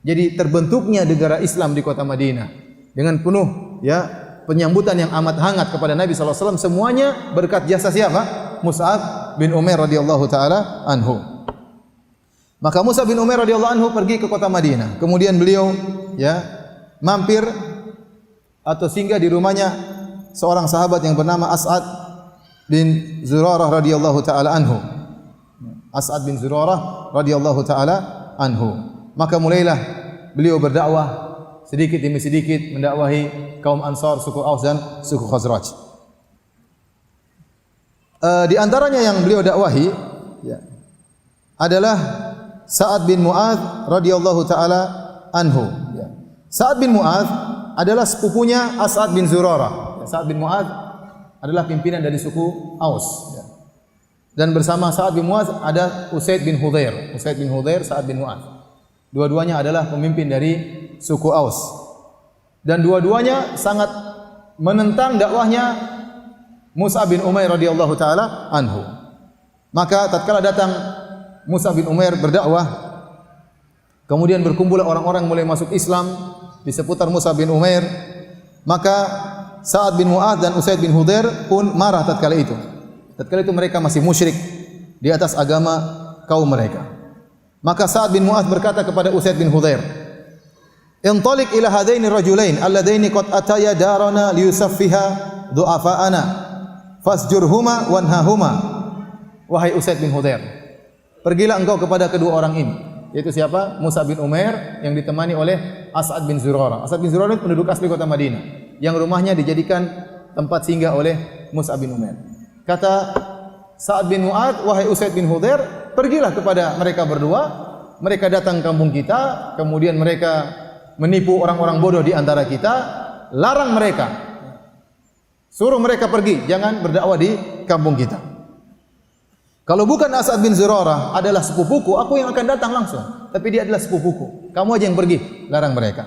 Jadi terbentuknya negara Islam di kota Madinah dengan penuh, ya, penyambutan yang amat hangat kepada Nabi sallallahu alaihi wasallam, semuanya berkat jasa siapa? Mus'ab bin Umair radhiyallahu taala anhu. Maka Mus'ab bin Umair radhiyallahu anhu pergi ke kota Madinah. Kemudian beliau, ya, mampir atau singgah di rumahnya seorang sahabat yang bernama As'ad bin Zurarah radhiyallahu taala anhu. As'ad bin Zurarah radhiyallahu taala anhu. Maka mulailah beliau berdakwah sedikit demi sedikit mendakwahi kaum Ansar, suku Aus dan suku Khazraj. Di antaranya yang beliau dakwahi, ya, adalah Sa'ad bin Mu'adz radhiyallahu taala anhu. Ya. Sa'ad bin Mu'adz adalah sepupunya As'ad bin Zurarah. Sa'ad bin Mu'adz adalah pimpinan dari suku Aus. Ya. Dan bersama Sa'ad bin Mu'adz ada Usaid bin Hudhair. Usaid bin Hudhair, Sa'ad bin Mu'adz. Dua-duanya adalah pemimpin dari suku Aus. Dan dua-duanya sangat menentang dakwahnya Mus'ab bin Umair radhiyallahu taala anhu. Maka tatkala datang Mus'ab bin Umair berdakwah, kemudian berkumpul orang-orang mulai masuk Islam di seputar Mus'ab bin Umair, maka Sa'ad bin Mu'adz dan Usaid bin Hudhair pun marah tatkala itu. Tatkala itu mereka masih musyrik di atas agama kaum mereka. Maka Sa'ad bin Mu'adz berkata kepada Usaid bin Hudhair, "Intaliq ila hadaini rajulain alladaini qad ataya darana liyusaffiha du'afa'ana fasjurhuma wanhahuma." Wahai Usaid bin Hudhair, pergilah engkau kepada kedua orang ini, yaitu siapa? Mus'ab bin Umair yang ditemani oleh As'ad bin Zurarah. As'ad bin Zurarah penduduk asli kota Madinah yang rumahnya dijadikan tempat singgah oleh Mus'ab bin Umair. Kata Sa'ad bin Mu'adz, wahai Usaid bin Hudhair, pergilah kepada mereka berdua. Mereka datang ke kampung kita, kemudian mereka menipu orang-orang bodoh di antara kita. Larang mereka, suruh mereka pergi, jangan berdakwah di kampung kita. Kalau bukan As'ad bin Zurarah adalah sepupuku, aku yang akan datang langsung. Tapi dia adalah sepupuku, kamu aja yang pergi, larang mereka.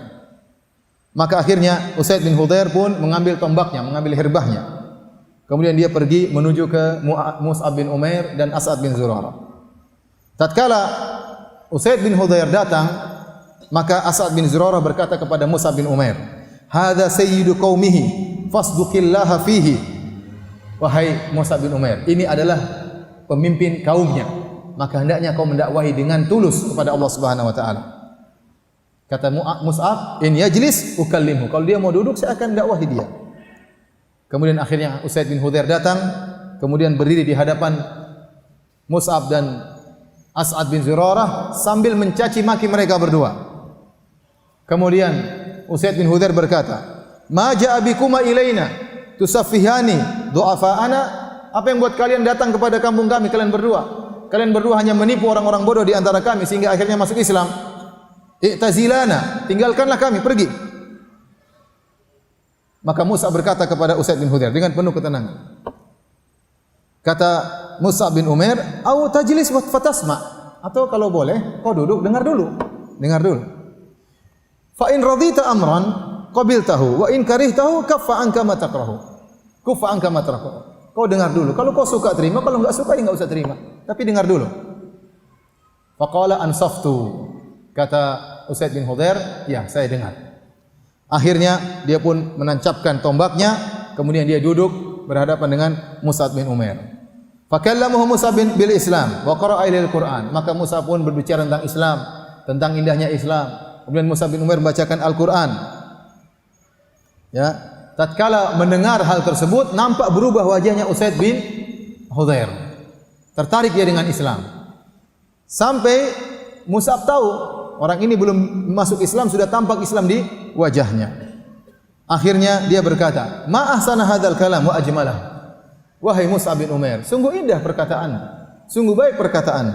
Maka akhirnya Usaid bin Hudhair pun mengambil tombaknya, mengambil herbahnya. Kemudian dia pergi menuju ke Mus'ab bin Umair dan As'ad bin Zurarah. Tatkala Usaid bin Hudhair datang, Maka As'ad bin Zurarah berkata kepada Mus'ab bin Umair, "Hadza sayyidu qaumihi, fasduqillaha fihi." Wahai Mus'ab bin Umair, ini adalah pemimpin kaumnya, maka hendaknya kau mendakwahi dengan tulus kepada Allah Subhanahu wa taala. Kata Mus'ab, "In yajlis ukallimhu." Kalau dia mau duduk, saya akan dakwahi dia. Kemudian akhirnya Usaid bin Hudzair datang, kemudian berdiri di hadapan Mus'ab dan As'ad bin Zurarah sambil mencaci maki mereka berdua. Kemudian Usaid bin Hudzair berkata, "Ma ja'a bikuma ilaina tusaffihani du'afa'ana?" Apa yang buat kalian datang kepada kampung kami, kalian berdua? Kalian berdua hanya menipu orang-orang bodoh di antara kami sehingga akhirnya masuk Islam. I'tazilana, tinggalkanlah kami, pergi. Maka Mus'ab berkata kepada Usaid bin Hudzair dengan penuh ketenangan. Kata Mus'ab bin Umair, "Au tajlis wa fatasma." Atau kalau boleh, kau duduk, dengar dulu. Dengar dulu. Fa in radita amran qabiltahu wa in karihtahu kaffa anka ma takrahu. Kuffa anka ma takrahu. Kau dengar dulu. Kalau kau suka terima, kalau enggak suka ya enggak usah terima. Tapi dengar dulu. Faqala ansaftu. Kata Usaid bin Hudzair, "Ya, saya dengar." Akhirnya dia pun menancapkan tombaknya, kemudian dia duduk berhadapan dengan Mus'ab bin Umair. Fakallamahu Mus'ab bil Islam wa qara'a ilal Qur'an. Maka Mus'ab pun berbicara tentang Islam, tentang indahnya Islam. Kemudian Mus'ab bin Umair membacakan Al-Qur'an. Ya, tatkala mendengar hal tersebut, nampak berubah wajahnya Usaid bin Hudzair. Tertarik dia dengan Islam. Sampai Mus'ab tahu orang ini belum masuk Islam, sudah tampak Islam di wajahnya. Akhirnya dia berkata, "Ma ahsana hadzal kalam wa ajmalah." Wahai Mus'ab bin Umair, sungguh indah perkataan, sungguh baik perkataan.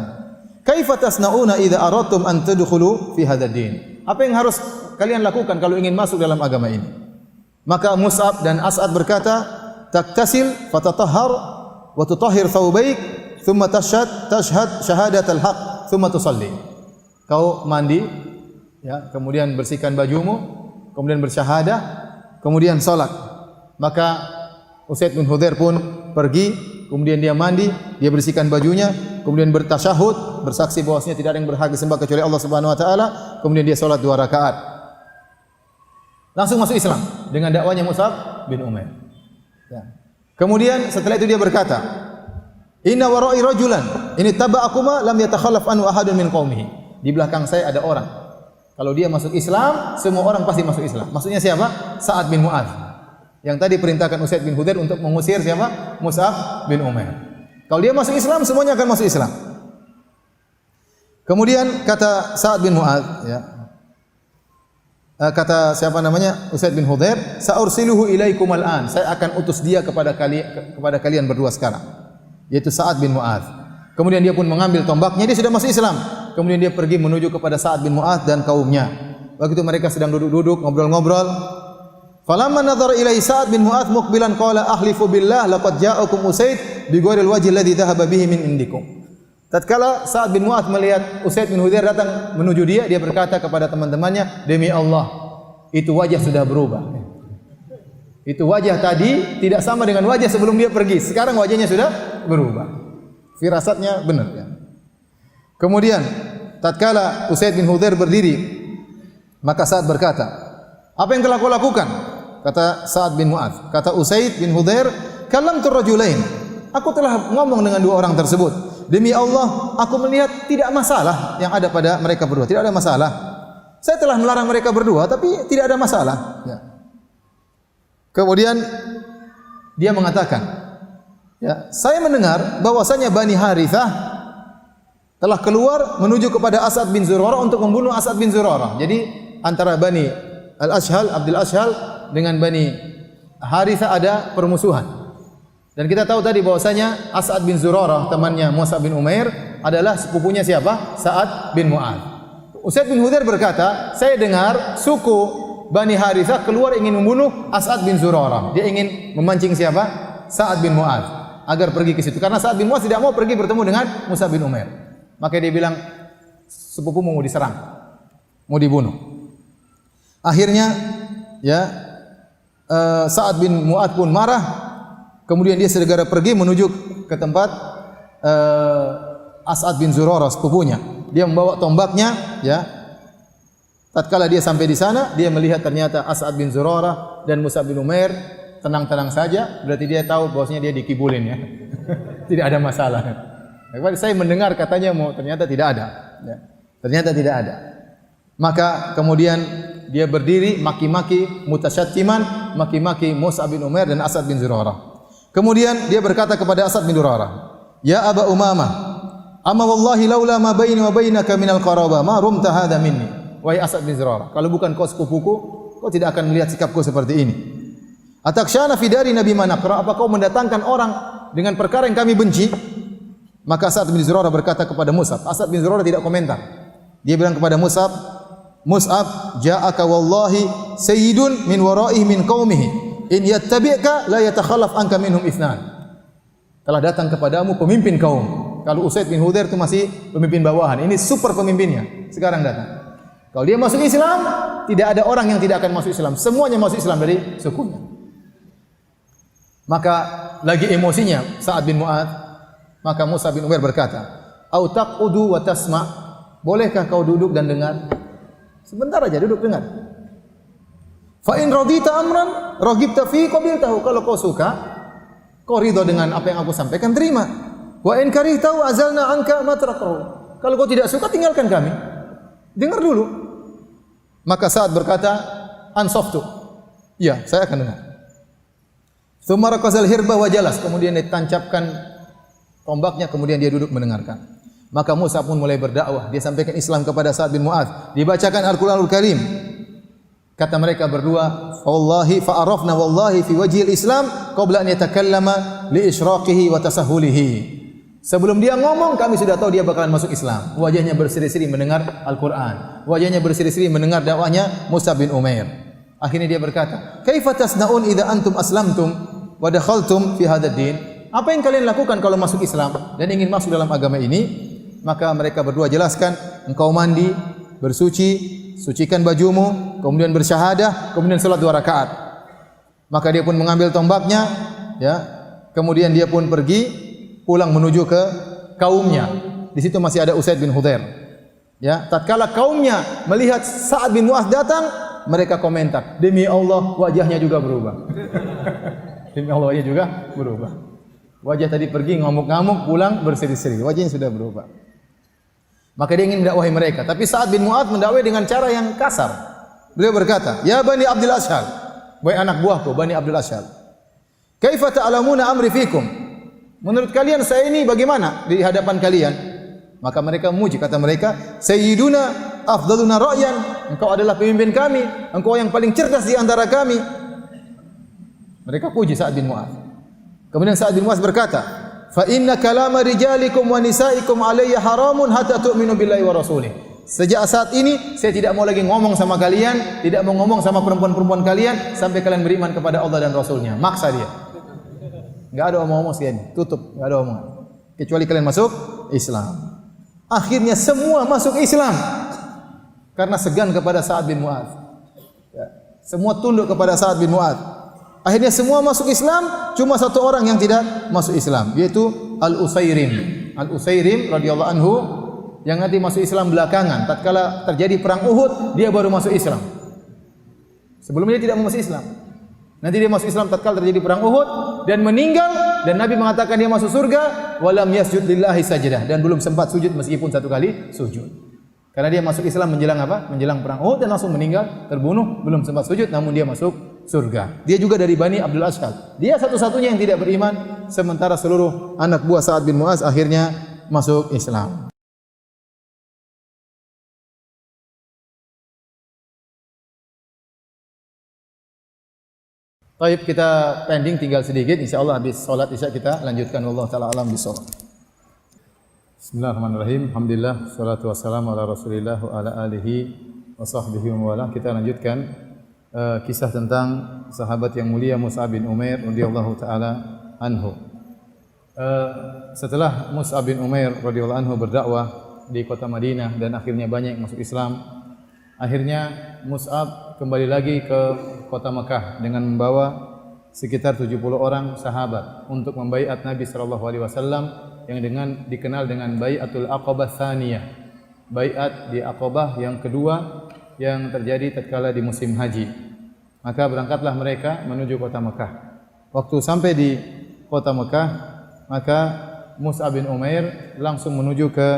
Kaifa tasnauna idza aradtum an tadkhulu fi hadzal din? Apa yang harus kalian lakukan kalau ingin masuk dalam agama ini? Maka Mus'ab dan As'ad berkata, "Taktasil fatatahhar wa tutahhir thawbaik, thumma tashhad syahadatal haqq, thumma tusalli." Kau mandi, ya, kemudian bersihkan bajumu, kemudian bersyahadah, kemudian salat. Maka Usaid bin Hudzair pun pergi, kemudian dia mandi, dia bersihkan bajunya, kemudian bertasyahud, bersaksi bahwasanya tidak ada yang berhak disembah kecuali Allah Subhanahu wa taala, kemudian dia salat 2 rakaat. Langsung masuk Islam dengan dakwanya Mus'ab bin Umair. Ya. Kemudian setelah itu dia berkata, "Inna wara'i rajulan, ini taba'akuma lam yatakhallaf anhu ahadun min qaumihi." Di belakang saya ada orang. Kalau dia masuk Islam, semua orang pasti masuk Islam. Maksudnya siapa? Sa'ad bin Mu'adz. Yang tadi perintahkan Usaid bin Hudzair untuk mengusir siapa? Mus'ab bin Umair. Kalau dia masuk Islam, semuanya akan masuk Islam. Kemudian kata Sa'ad bin Mu'adz, ya. Kata siapa namanya? Usaid bin Hudzair, "Sa'ursiluhu ilaikum al-an." Saya akan utus dia kepada kalian berdua sekarang. Yaitu Sa'ad bin Mu'adz. Kemudian dia pun mengambil tombaknya, dia sudah masuk Islam. Kemudian dia pergi menuju kepada Sa'ad bin Mu'adz dan kaumnya. Waktu itu mereka sedang duduk-duduk, ngobrol-ngobrol. Falamma nadhara ilai Sa'ad bin Mu'adz muqbilan qala ahlifu billah laqad ja'akum Usaid bi ghairil wajhi alladhi dhahaba bihi min indikum. Tatkala Sa'ad bin Mu'adz melihat Usaid bin Hudzair datang menuju dia, dia berkata kepada teman-temannya, "Demi Allah, itu wajah sudah berubah. Itu wajah tadi tidak sama dengan wajah sebelum dia pergi. Sekarang wajahnya sudah berubah." Firasatnya benar, ya. Kemudian tatkala Usaid bin Hudzair berdiri, maka Sa'ad berkata, "Apa yang telah kau lakukan?" Kata Sa'ad bin Mu'adz. Kata Usaid bin Hudzair, "Kallamtu rajulain." Aku telah ngomong dengan 2 orang tersebut. Demi Allah, aku melihat tidak masalah yang ada pada mereka berdua. Tidak ada masalah. Saya telah melarang mereka berdua, tapi tidak ada masalah. Ya. Kemudian dia mengatakan, ya, saya mendengar bahwasanya Bani Harithah telah keluar menuju kepada As'ad bin Zurarah untuk membunuh As'ad bin Zurarah. Jadi antara Bani Al-Ashhal, Abdul Ashhal dengan Bani Harithah ada permusuhan. Dan kita tahu tadi bahwasanya As'ad bin Zurarah, temannya Mus'ab bin Umair, adalah sepupunya siapa? Sa'ad bin Mu'adz. Usaid bin Hudzair berkata, saya dengar suku Bani Harithah keluar ingin membunuh As'ad bin Zurarah. Dia ingin memancing siapa? Sa'ad bin Mu'adz agar pergi ke situ. Karena Sa'ad bin Mu'adz tidak mau pergi bertemu dengan Mus'ab bin Umair. Maka dia bilang, sepupumu mau diserang, mau dibunuh. Akhirnya, ya, Sa'ad bin Mu'adz pun marah. Kemudian dia segera pergi menuju ke tempat As'ad bin Zurarah, sepupunya. Dia membawa tombaknya, ya. Tatkala dia sampai di sana, dia melihat ternyata As'ad bin Zurarah dan Mus'ab bin Umair tenang-tenang saja, berarti dia tahu bahwasanya dia dikibulin ya. Tidak ada masalah. Saya mendengar katanya ternyata tidak ada. Ya. Ternyata tidak ada. Maka kemudian dia berdiri maki-maki mutasyattiman, maki-maki Mus'ab bin Umair dan As'ad bin Zurarah. Kemudian dia berkata kepada As'ad bin Zurarah, "Ya Aba Umamah, amma wallahi laula ma baini wa bainaka minal qarabah ma rumta hadha minni." Wahai As'ad bin Zurarah, kalau bukan kau sepupuku, kau tidak akan melihat sikapku seperti ini. Ataksyana fi dari Nabi manaqra, apa kau mendatangkan orang dengan perkara yang kami benci? Maka As'ad bin Zurarah berkata kepada Mus'ab. As'ad bin Zurarah tidak komentar. Dia bilang kepada Mus'ab, "Mus'ab, ja'aka wallahi sayyidun min wara'ihi min qaumihi. In yattabi'ka la yatakhallaf anka minhum ithnan." Telah datang kepadamu pemimpin kaum. Kalau Usaid bin Hudzair itu masih pemimpin bawahan. Ini super pemimpinnya. Sekarang datang. Kalau dia masuk Islam, tidak ada orang yang tidak akan masuk Islam. Semuanya masuk Islam dari sukunya. Maka lagi emosinya Sa'ad bin Mu'adz, maka Mus'ab bin Umair berkata, "Au taqudu wa tasma'?" Bolehkah kau duduk dan dengar? Sebentar aja duduk dengar. Fa in radita amran raghibta fi qabiltahu. Kalau kau suka, kau ridha dengan apa yang aku sampaikan, terima. Wa in karihtahu azalna anka matraqahu. Kalau kau tidak suka, tinggalkan kami. Dengar dulu. Maka Sa'ad berkata, "Ansaftu." Ya, saya akan dengar. Tsumma raqazal hirba wa jalas. Kemudian ditancapkan tombaknya, kemudian dia duduk mendengarkan. Maka Musa pun mulai berdakwah. Dia sampaikan Islam kepada Sa'ad bin Mu'adz. Dibacakan Al-Qur'anul Karim. Kata mereka berdua, "Wallahi fa'arafna wallahi fi wajhil Islam qabla an yatakallama li ishraqihi wa tasahhulihi." Sebelum dia ngomong, kami sudah tahu dia bakalan masuk Islam. Wajahnya berseri-seri mendengar Al-Quran. Wajahnya berseri-seri mendengar dakwahnya Mus'ab bin Umair. Akhirnya dia berkata, "Kaifa tasna'un idza antum aslamtum wa dakhaltum fi hadzal din?" Apa yang kalian lakukan kalau masuk Islam dan ingin masuk dalam agama ini? Maka mereka berdua jelaskan, engkau mandi, bersuci, sucikan bajumu, kemudian bersyahadah, kemudian salat 2 rakaat. Maka dia pun mengambil tombaknya, ya. Kemudian dia pun pergi pulang menuju ke kaumnya. Di situ masih ada Usaid bin Hudzair. Ya, tatkala kaumnya melihat Sa'ad bin Mu'adz datang, mereka komentar, "Demi Allah, wajahnya juga berubah." Demi Allah, wajahnya juga berubah. Wajah tadi pergi ngamuk-ngamuk, pulang berseri-seri. Wajahnya sudah berubah. Maka dia ingin mendakwahi mereka, tapi Sa'ad bin Mu'adz mendakwahi dengan cara yang kasar. Beliau berkata, "Ya Bani Abdul Ashhal, wahai anak buahku Bani Abdul Ashhal, kaifa ta'lamuna amri fikum?" Menurut kalian saya ini bagaimana di hadapan kalian? Maka mereka memuji, kata mereka, "Sayyiduna afdaluna ra'yan." Engkau adalah pemimpin kami, engkau yang paling cerdas di antara kami. Mereka puji Sa'ad bin Mu'adz. Kemudian Sa'ad bin Mu'adz berkata, "Fa inna kalama rijalikum wa nisaikum alayya haramun hatta tu'minu billahi wa rasulih." Sejak saat ini saya tidak mau lagi ngomong sama kalian, tidak mau ngomong sama perempuan-perempuan kalian sampai kalian beriman kepada Allah dan Rasulnya. Maksa dia. Enggak ada omong-omong sekali, tutup, enggak ada omongan. Kecuali kalian masuk Islam. Akhirnya semua masuk Islam karena segan kepada Sa'ad bin Mu'adz. Ya. Semua tunduk kepada Sa'ad bin Mu'adz. Akhirnya semua masuk Islam, cuma satu orang yang tidak masuk Islam, yaitu Al-Utsairim. Al-Utsairim radhiyallahu anhu yang nanti masuk Islam belakangan. Tatkala terjadi perang Uhud, dia baru masuk Islam. Sebelumnya dia tidak masuk Islam. Nanti dia masuk Islam tatkala terjadi perang Uhud dan meninggal, dan Nabi mengatakan dia masuk surga, walam yasjud lillahi sajdah, dan belum sempat sujud meskipun 1 kali sujud. Karena dia masuk Islam menjelang apa? Menjelang perang Uhud dan langsung meninggal, terbunuh, belum sempat sujud namun dia masuk surga. Dia juga dari Bani Abdul Ashhal. Dia satu-satunya yang tidak beriman, sementara seluruh anak buah Sa'ad bin Mu'adz akhirnya masuk Islam. Baik, kita pending tinggal sedikit, insyaallah habis salat Isya kita lanjutkan. Wallahu taala alam bisawab. Bismillahirrahmanirrahim. Alhamdulillah, salatu wassalamu ala Rasulillah wa ala alihi wa sahbihi wa wala. Kita lanjutkan kisah tentang sahabat yang mulia Mus'ab bin Umair radhiyallahu taala anhu. Setelah Mus'ab bin Umair radhiyallahu anhu berdakwah di kota Madinah dan akhirnya banyak yang masuk Islam, akhirnya Mus'ab kembali lagi ke kota Mekah dengan membawa sekitar 70 orang sahabat untuk membaiat Nabi sallallahu alaihi wasallam yang dikenal dengan Bai'atul Aqabah Tsaniyah. Baiat di Aqabah yang kedua yang terjadi tatkala di musim haji. Maka berangkatlah mereka menuju kota Mekah. Waktu sampai di kota Mekah, maka Mus'ab bin Umair langsung menuju ke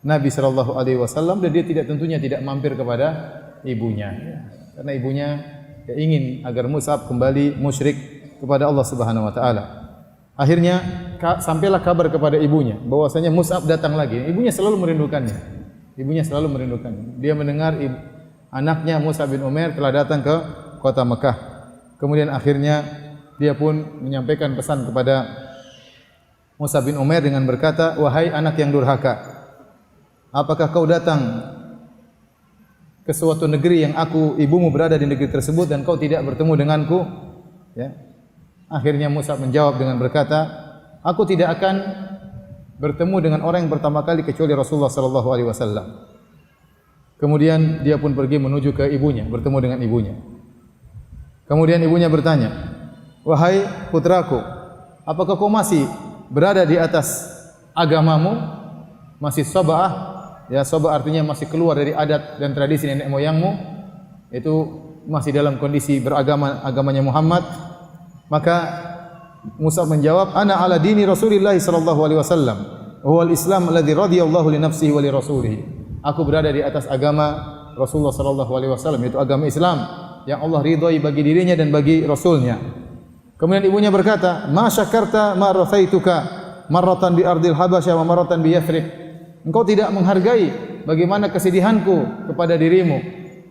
Nabi sallallahu alaihi wasallam dan dia tentunya tidak mampir kepada ibunya. Karena ibunya ingin agar Mus'ab kembali musyrik kepada Allah Subhanahu wa taala. Akhirnya sampailah kabar kepada ibunya bahwasanya Mus'ab datang lagi. Ibunya selalu merindukannya. Dia mendengar anaknya Mus'ab bin Umair telah datang ke kota Mekah. Kemudian akhirnya dia pun menyampaikan pesan kepada Mus'ab bin Umair dengan berkata, "Wahai anak yang durhaka, apakah kau datang ke suatu negeri yang ibumu berada di negeri tersebut dan kau tidak bertemu denganku?" Ya. Akhirnya Mus'ab menjawab dengan berkata, "Aku tidak akan bertemu dengan orang yang pertama kali kecuali Rasulullah sallallahu alaihi wasallam." Kemudian dia pun pergi menuju ke ibunya, bertemu dengan ibunya. Kemudian ibunya bertanya, "Wahai putraku, apakah kau masih berada di atas agamamu? Masih saba'ah?" Ya, saba'ah artinya masih keluar dari adat dan tradisi nenek moyangmu. Itu masih dalam kondisi agamanya Muhammad. Maka Mus'ab menjawab, "Ana ala dini Rasulillah sallallahu alaihi wasallam. Huwa al-Islam alladhi radiyallahu li nafsihi wa li rasulih." Aku berada di atas agama Rasulullah sallallahu alaihi wasallam, yaitu agama Islam yang Allah ridhai bagi dirinya dan bagi rasulnya. Kemudian ibunya berkata, "Ma syakarta ma rafaituka marratan bi ardil habasyah wa marratan bi Yathrib." Engkau tidak menghargai bagaimana kesedihanku kepada dirimu.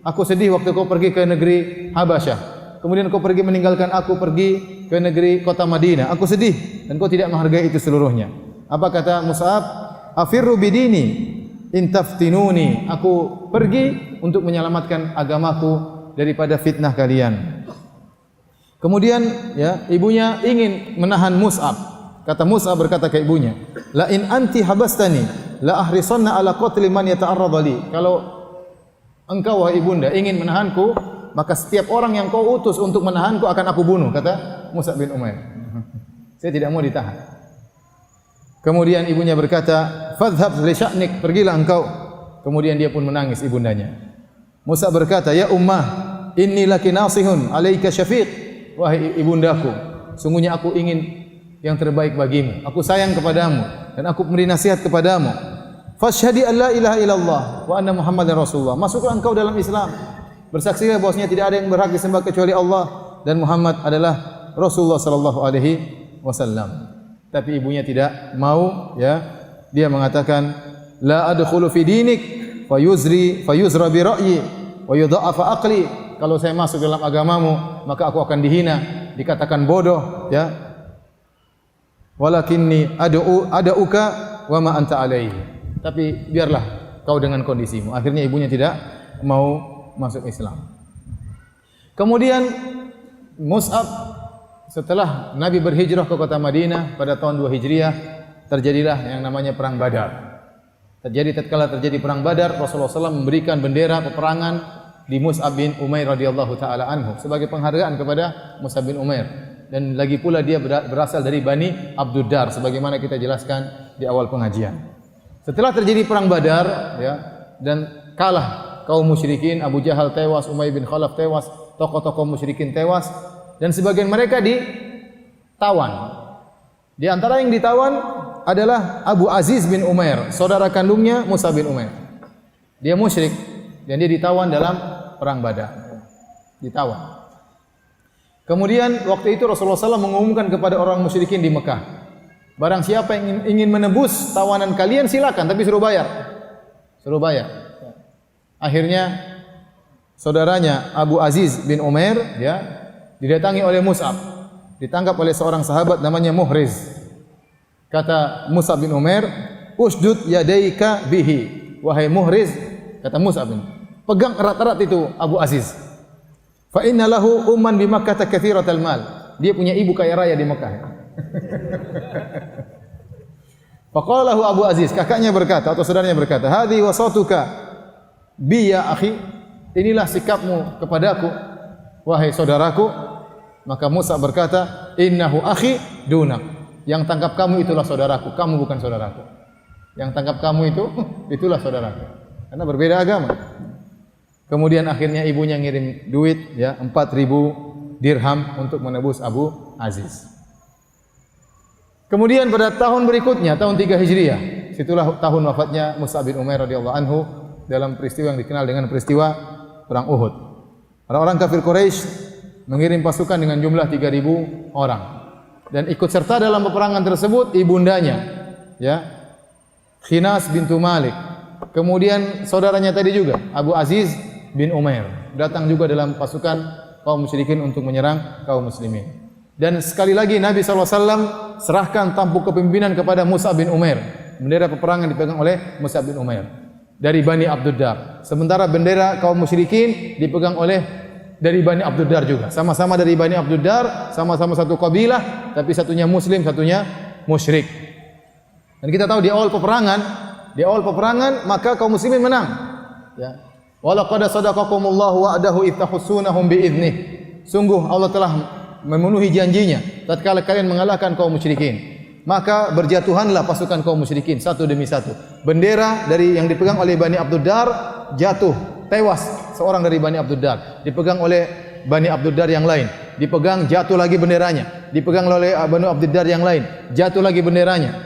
Aku sedih waktu kau pergi ke negeri Habasyah. Kemudian kau pergi meninggalkan aku, pergi ke negeri kota Madinah. Aku sedih dan kau tidak menghargai itu seluruhnya. Apa kata Mus'ab? "Afirru bidini in taftinuni." Aku pergi untuk menyelamatkan agamaku daripada fitnah kalian. Kemudian ya, ibunya ingin menahan Mus'ab. Kata Mus'ab berkata ke ibunya, "La in anti habastani la ahrisanna ala qatli man yata'arrad li." Kalau engkau wahai ibunda ingin menahanku, maka setiap orang yang kau utus untuk menahanku akan aku bunuh, kata Mus'ab bin Umair. Saya tidak mau ditahan. Kemudian ibunya berkata, "Fadhhab li sya'nik," pergilah engkau. Kemudian dia pun menangis ibundanya. Mus'ab berkata, "Ya ummah, inni laki nasihun alaika syafiq." Wahai ibundaku, sungguhnya aku ingin yang terbaik bagimu. Aku sayang kepadamu dan aku memberi nasihat kepadamu. Fashhadi an la ilaha illallah wa anna Muhammadar Rasulullah. Masuklah engkau dalam Islam. Bersaksilah bahwasanya tidak ada yang berhak disembah kecuali Allah dan Muhammad adalah Rasulullah sallallahu alaihi wasallam. Tapi ibunya tidak mau, ya. Dia mengatakan, "La adkhulu fi dinik fayuzra bi ra'yi wa yudha'afa aqli." Kalau saya masuk dalam agamamu, maka aku akan dihina, dikatakan bodoh, ya. Walakinni ad'uka wa ma anta alaihi. Tapi biarlah kau dengan kondisimu. Akhirnya ibunya tidak mau masuk Islam. Kemudian Mus'ab setelah Nabi berhijrah ke kota Madinah pada tahun 2 Hijriah, terjadilah yang namanya perang Badar. Tatkala terjadi perang Badar, Rasulullah SAW memberikan bendera peperangan di Mus'ab bin Umair radhiyallahu taala anhu sebagai penghargaan kepada Mus'ab bin Umair. Dan lagi pula dia berasal dari Bani Abduddar sebagaimana kita jelaskan di awal pengajian. Setelah terjadi perang Badar, ya, dan kalah kaum musyrikin, Abu Jahal tewas, Umayyah bin Khalaf tewas, tokoh-tokoh musyrikin tewas, dan sebagian mereka ditawan. Di antara yang ditawan adalah Abu Aziz bin Umair, saudara kandungnya Mus'ab bin Umair. Dia musyrik dan dia ditawan dalam perang Badar. Ditawan. Kemudian waktu itu Rasulullah SAW mengumumkan kepada orang musyrikin di Mekah, barang siapa yang ingin menebus tawanan kalian silakan, tapi suruh bayar. Suruh bayar. Akhirnya saudaranya Abu Aziz bin Umair, ya, didatangi oleh Mus'ab, ditangkap oleh seorang sahabat namanya Muhriz. Kata Mus'ab bin Umair, "Usdud yadaika bihi." Wahai Muhriz, kata Mus'ab bin, pegang erat-erat itu Abu Aziz. Fa inna lahu umman bi Makkah katsiratal mal. Dia punya ibu kaya raya di Mekah. Faqala lahu Abu Aziz, kakaknya berkata atau saudaranya berkata, "Hadhi wasatuka bi ya akhi." Inilah sikapmu kepadaku wahai saudaraku. Maka Musa berkata, "Innahu akhi dunak." Yang tangkap kamu itulah saudaraku, kamu bukan saudaraku. Yang tangkap kamu itulah saudaraku. Karena berbeda agama. Kemudian akhirnya ibunya ngirim duit ya 4.000 dirham untuk menebus Abu Aziz. Kemudian pada tahun berikutnya, tahun 3 Hijriah, situlah tahun wafatnya Mus'ab bin Umair radhiyallahu anhu dalam peristiwa yang dikenal dengan peristiwa perang Uhud. Orang-orang kafir Quraisy mengirim pasukan dengan jumlah 3.000 orang dan ikut serta dalam peperangan tersebut ibundanya ya Khinas bintu Malik. Kemudian saudaranya tadi juga Abu Aziz bin Umair datang juga dalam pasukan kaum musyrikin untuk menyerang kaum muslimin. Dan sekali lagi Nabi SAW serahkan tampuk kepemimpinan kepada Mus'ab bin Umair. Bendera peperangan dipegang oleh Mus'ab bin Umair dari Bani Abduddar. Sementara bendera kaum musyrikin dipegang oleh dari Bani Abduddar juga. Sama-sama dari Bani Abduddar, sama-sama satu kabilah, tapi satunya muslim, satunya musyrik. Dan kita tahu di awal peperangan maka kaum muslimin menang. Ya. Walaqad sadaqakumullahu wa'adahu idh tahussunahum bi'idnih. Sungguh Allah telah memenuhi janjinya tatkala kalian mengalahkan kaum musyrikin. Maka berjatuhanlah pasukan kaum musyrikin satu demi satu. Bendera dari yang dipegang oleh Bani Abduddar jatuh, tewas seorang dari Bani Abduddar. Dipegang oleh Bani Abduddar yang lain, dipegang jatuh lagi benderanya. Dipegang oleh Bani Abduddar yang lain, jatuh lagi benderanya.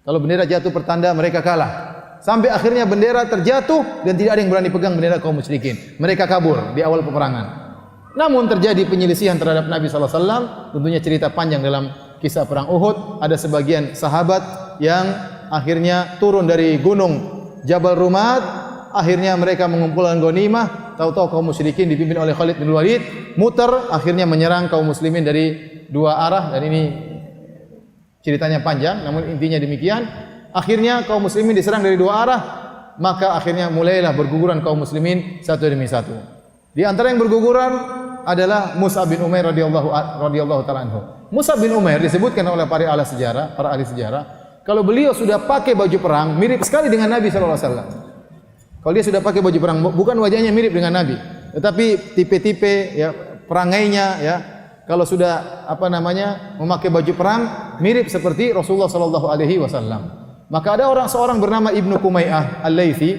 Kalau bendera jatuh pertanda mereka kalah. Sampai akhirnya bendera terjatuh dan tidak ada yang berani pegang bendera kaum musyrikin. Mereka kabur di awal peperangan. Namun terjadi penyelisihan terhadap Nabi SAW. Tentunya cerita panjang dalam kisah perang Uhud. Ada sebagian sahabat yang akhirnya turun dari gunung Jabal Rumad. Akhirnya mereka mengumpulkan ghanimah. Tahu-tahu kaum musyrikin dipimpin oleh Khalid bin Walid muter, akhirnya menyerang kaum muslimin dari dua arah. Dan ini ceritanya panjang, namun intinya demikian. Akhirnya kaum muslimin diserang dari dua arah. Maka akhirnya mulailah berguguran kaum muslimin satu demi satu. Di antara yang berguguran adalah Mus'ab bin Umair radhiyallahu taala anhu. Mus'ab bin Umair disebutkan oleh para ahli sejarah, kalau beliau sudah pakai baju perang mirip sekali dengan Nabi sallallahu alaihi wasallam. Kalau dia sudah pakai baju perang, bukan wajahnya mirip dengan Nabi, tetapi tipe-tipe ya perangainya ya, kalau sudah memakai baju perang mirip seperti Rasulullah sallallahu alaihi wasallam. Maka ada seorang bernama Ibnu Kumayyah Al-Laitsi,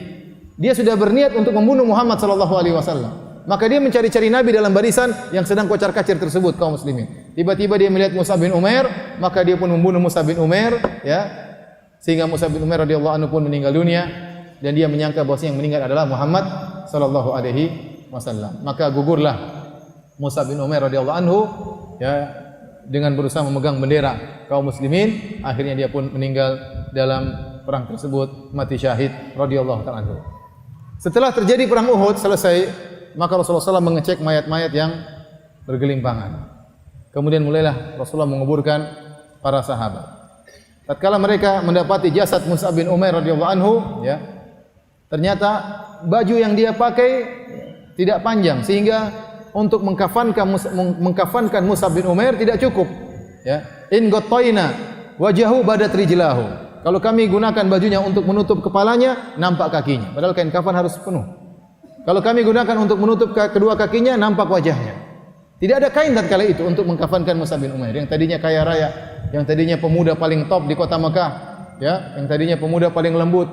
dia sudah berniat untuk membunuh Muhammad sallallahu alaihi wasallam. Maka dia mencari-cari Nabi dalam barisan yang sedang kocar-kacir tersebut kaum muslimin. Tiba-tiba dia melihat Mus'ab bin Umair, maka dia pun membunuh Mus'ab bin Umair, ya. Sehingga Mus'ab bin Umair radhiyallahu anhu pun meninggal dunia dan dia menyangka bahwa yang meninggal adalah Muhammad sallallahu alaihi wasallam. Maka gugurlah Mus'ab bin Umair radhiyallahu anhu ya dengan berusaha memegang bendera kaum muslimin, akhirnya dia pun meninggal dalam perang tersebut, mati syahid radhiyallahu ta'ala anhu. Setelah terjadi perang Uhud selesai, maka Rasulullah SAW mengecek mayat-mayat yang bergelimpangan. Kemudian mulailah Rasulullah menguburkan para sahabat. Tatkala mereka mendapati jasad Mus'ab bin Umair radhiyallahu anhu, ya, ternyata baju yang dia pakai tidak panjang sehingga untuk mengkafankan Mus'ab bin Umair tidak cukup. Ya, in ghattayna wajahu badat rijlahu. Kalau kami gunakan bajunya untuk menutup kepalanya, nampak kakinya. Padahal kain kafan harus penuh. Kalau kami gunakan untuk menutup kedua kakinya, nampak wajahnya. Tidak ada kain tatkala itu untuk mengkafankan Mus'ab bin Umair yang tadinya kaya raya, yang tadinya pemuda paling top di kota Mekah, ya, yang tadinya pemuda paling lembut,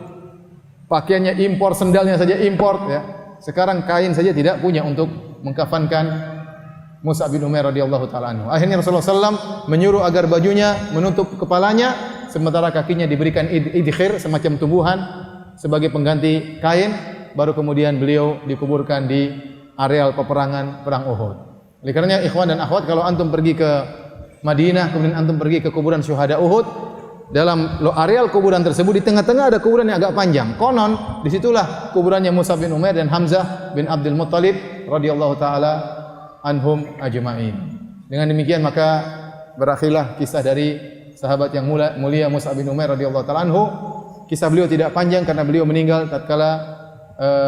pakaiannya impor, sendalnya saja impor, ya. Sekarang kain saja tidak punya untuk mengkafankan Mus'ab bin Umair radhiyallahu taala anhu. Akhirnya Rasulullah SAW menyuruh agar bajunya menutup kepalanya, sementara kakinya diberikan idkhir, semacam tumbuhan sebagai pengganti kain. Baru kemudian beliau dikuburkan di areal peperangan perang Uhud. Oleh karenanya ikhwan dan akhwat, kalau antum pergi ke Madinah, kemudian antum pergi ke kuburan syuhada Uhud, dalam areal kuburan tersebut di tengah-tengah ada kuburan yang agak panjang. Konon disitulah kuburannya Mus'ab bin Umair dan Hamzah bin Abdul Muttalib radhiyallahu taala anhum ajma'in. Dengan demikian maka berakhirlah kisah dari sahabat yang mulia Mus'ab bin Umair radhiyallahu taala anhu. Kisah beliau tidak panjang karena beliau meninggal tatkala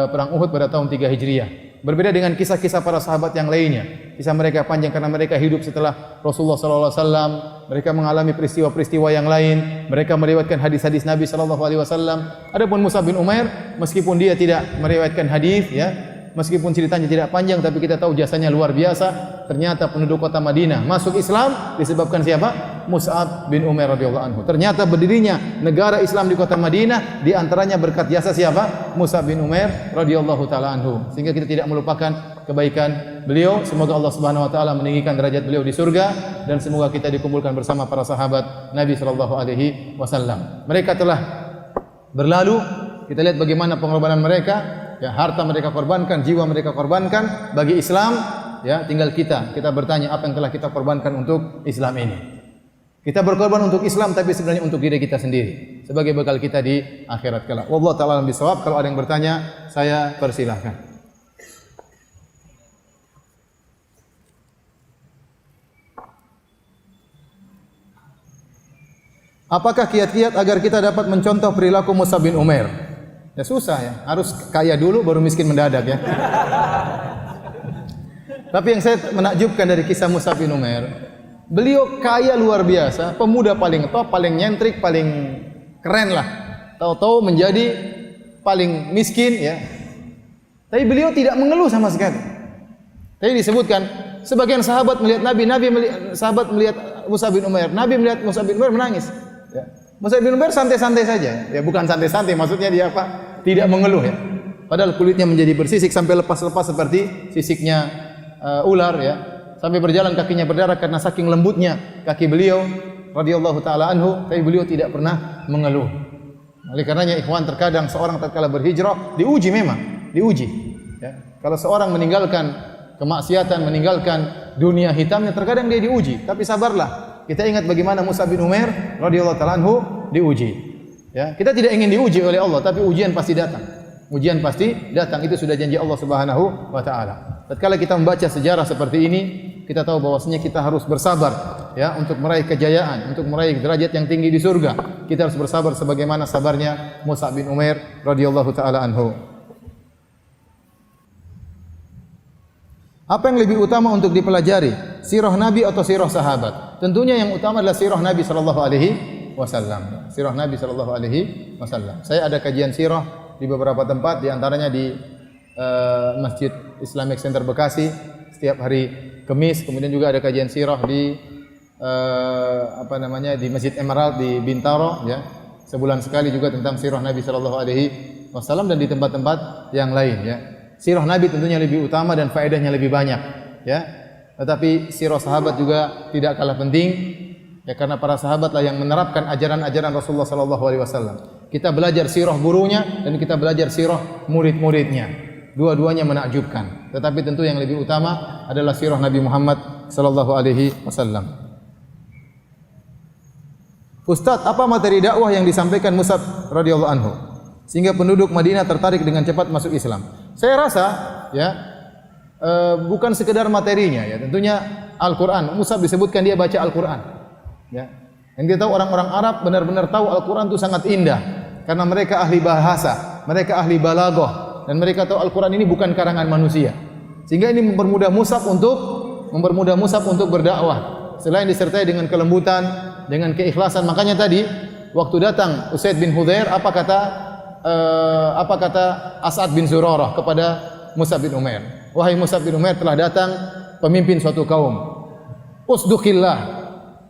perang Uhud pada tahun 3 Hijriah. Berbeda dengan kisah-kisah para sahabat yang lainnya. Kisah mereka panjang karena mereka hidup setelah Rasulullah sallallahu alaihi wasallam, mereka mengalami peristiwa-peristiwa yang lain, mereka meriwayatkan hadis-hadis Nabi sallallahu alaihi wasallam. Adapun Mus'ab bin Umair, meskipun dia tidak meriwayatkan hadis, ya, meskipun ceritanya tidak panjang tapi kita tahu jasanya luar biasa. Ternyata penduduk kota Madinah masuk Islam disebabkan siapa? Mus'ab bin Umair radhiyallahu anhu. Ternyata berdirinya negara Islam di kota Madinah di antaranya berkat jasa siapa? Mus'ab bin Umair radhiyallahu taala anhu. Sehingga kita tidak melupakan kebaikan beliau. Semoga Allah Subhanahu wa taala meninggikan derajat beliau di surga dan semoga kita dikumpulkan bersama para sahabat Nabi sallallahu alaihi wasallam. Mereka telah berlalu, kita lihat bagaimana pengorbanan mereka. Ya, harta mereka korbankan, jiwa mereka korbankan bagi Islam. Ya, tinggal kita bertanya apa yang telah kita korbankan untuk Islam ini. Kita berkorban untuk Islam tapi sebenarnya untuk diri kita sendiri sebagai bekal kita di akhirat kelak. Wallahu taala alam bisawab. Kalau ada yang bertanya, saya persilahkan. Apakah kiat-kiat agar kita dapat mencontoh perilaku Mus'ab bin Umair? Ya susah ya, harus kaya dulu baru miskin mendadak ya. Tapi yang saya menakjubkan dari kisah Mus'ab bin Umair, beliau kaya luar biasa, pemuda paling top, paling nyentrik, paling keren lah. Tahu-tahu menjadi paling miskin ya. Tapi beliau tidak mengeluh sama sekali. Tadi disebutkan sebagian sahabat melihat sahabat melihat Mus'ab bin Umair, Nabi melihat Mus'ab bin Umair menangis. Ya. Mus'ab bin Umair santai-santai saja. Ya bukan santai-santai, maksudnya dia apa? Tidak mengeluh ya. Padahal kulitnya menjadi bersisik sampai lepas-lepas seperti sisiknya ular ya. Sampai berjalan kakinya berdarah karena saking lembutnya kaki beliau radhiyallahu taala anhu, tapi beliau tidak pernah mengeluh. Oleh karenanya ikhwan, terkadang seorang tatkala berhijrah diuji memang, diuji ya. Kalau seorang meninggalkan kemaksiatan, meninggalkan dunia hitamnya, terkadang dia diuji, tapi sabarlah. Kita ingat bagaimana Mus'ab bin Umair radhiyallahu taala anhu diuji. Ya, kita tidak ingin diuji oleh Allah, tapi ujian pasti datang. Ujian pasti datang, itu sudah janji Allah Subhanahu wa taala. Tatkala kita membaca sejarah seperti ini, kita tahu bahwasanya kita harus bersabar ya untuk meraih kejayaan, untuk meraih derajat yang tinggi di surga. Kita harus bersabar sebagaimana sabarnya Mus'ab bin Umair radhiyallahu taala anhu. Apa yang lebih utama untuk dipelajari? Sirah Nabi atau sirah sahabat? Tentunya yang utama adalah sirah Nabi sallallahu alaihi wasallam. Sirah Nabi sallallahu alaihi wasallam. Saya ada kajian sirah di beberapa tempat, di antaranya di Masjid Islamic Center Bekasi setiap hari Kamis, kemudian juga ada kajian sirah di di Masjid Emerald di Bintaro ya. Sebulan sekali juga tentang sirah Nabi sallallahu alaihi wasallam dan di tempat-tempat yang lain ya. Sirah Nabi tentunya lebih utama dan faedahnya lebih banyak ya. Tetapi sirah sahabat juga tidak kalah penting. Ya, karena para sahabatlah yang menerapkan ajaran-ajaran Rasulullah sallallahu alaihi wasallam. Kita belajar sirah gurunya dan kita belajar sirah murid-muridnya. Dua-duanya menakjubkan. Tetapi tentu yang lebih utama adalah sirah Nabi Muhammad sallallahu alaihi wasallam. Ustaz, apa materi dakwah yang disampaikan Mus'ab radhiyallahu anhu sehingga penduduk Madinah tertarik dengan cepat masuk Islam? Saya rasa ya bukan sekedar materinya ya. Tentunya Al-Qur'an. Mus'ab disebutkan dia baca Al-Qur'an. Ya. Yang kita tahu orang-orang Arab benar-benar tahu Al-Quran itu sangat indah karena mereka ahli bahasa, mereka ahli balaghah dan mereka tahu Al-Quran ini bukan karangan manusia. Sehingga ini mempermudah Mus'ab untuk berdakwah. Selain disertai dengan kelembutan, dengan keikhlasan. Makanya tadi waktu datang Usaid bin Hudzair, apa kata As'ad bin Zurarah kepada Mus'ab bin Umair? Wahai Mus'ab bin Umair, telah datang pemimpin suatu kaum. Usduqillah.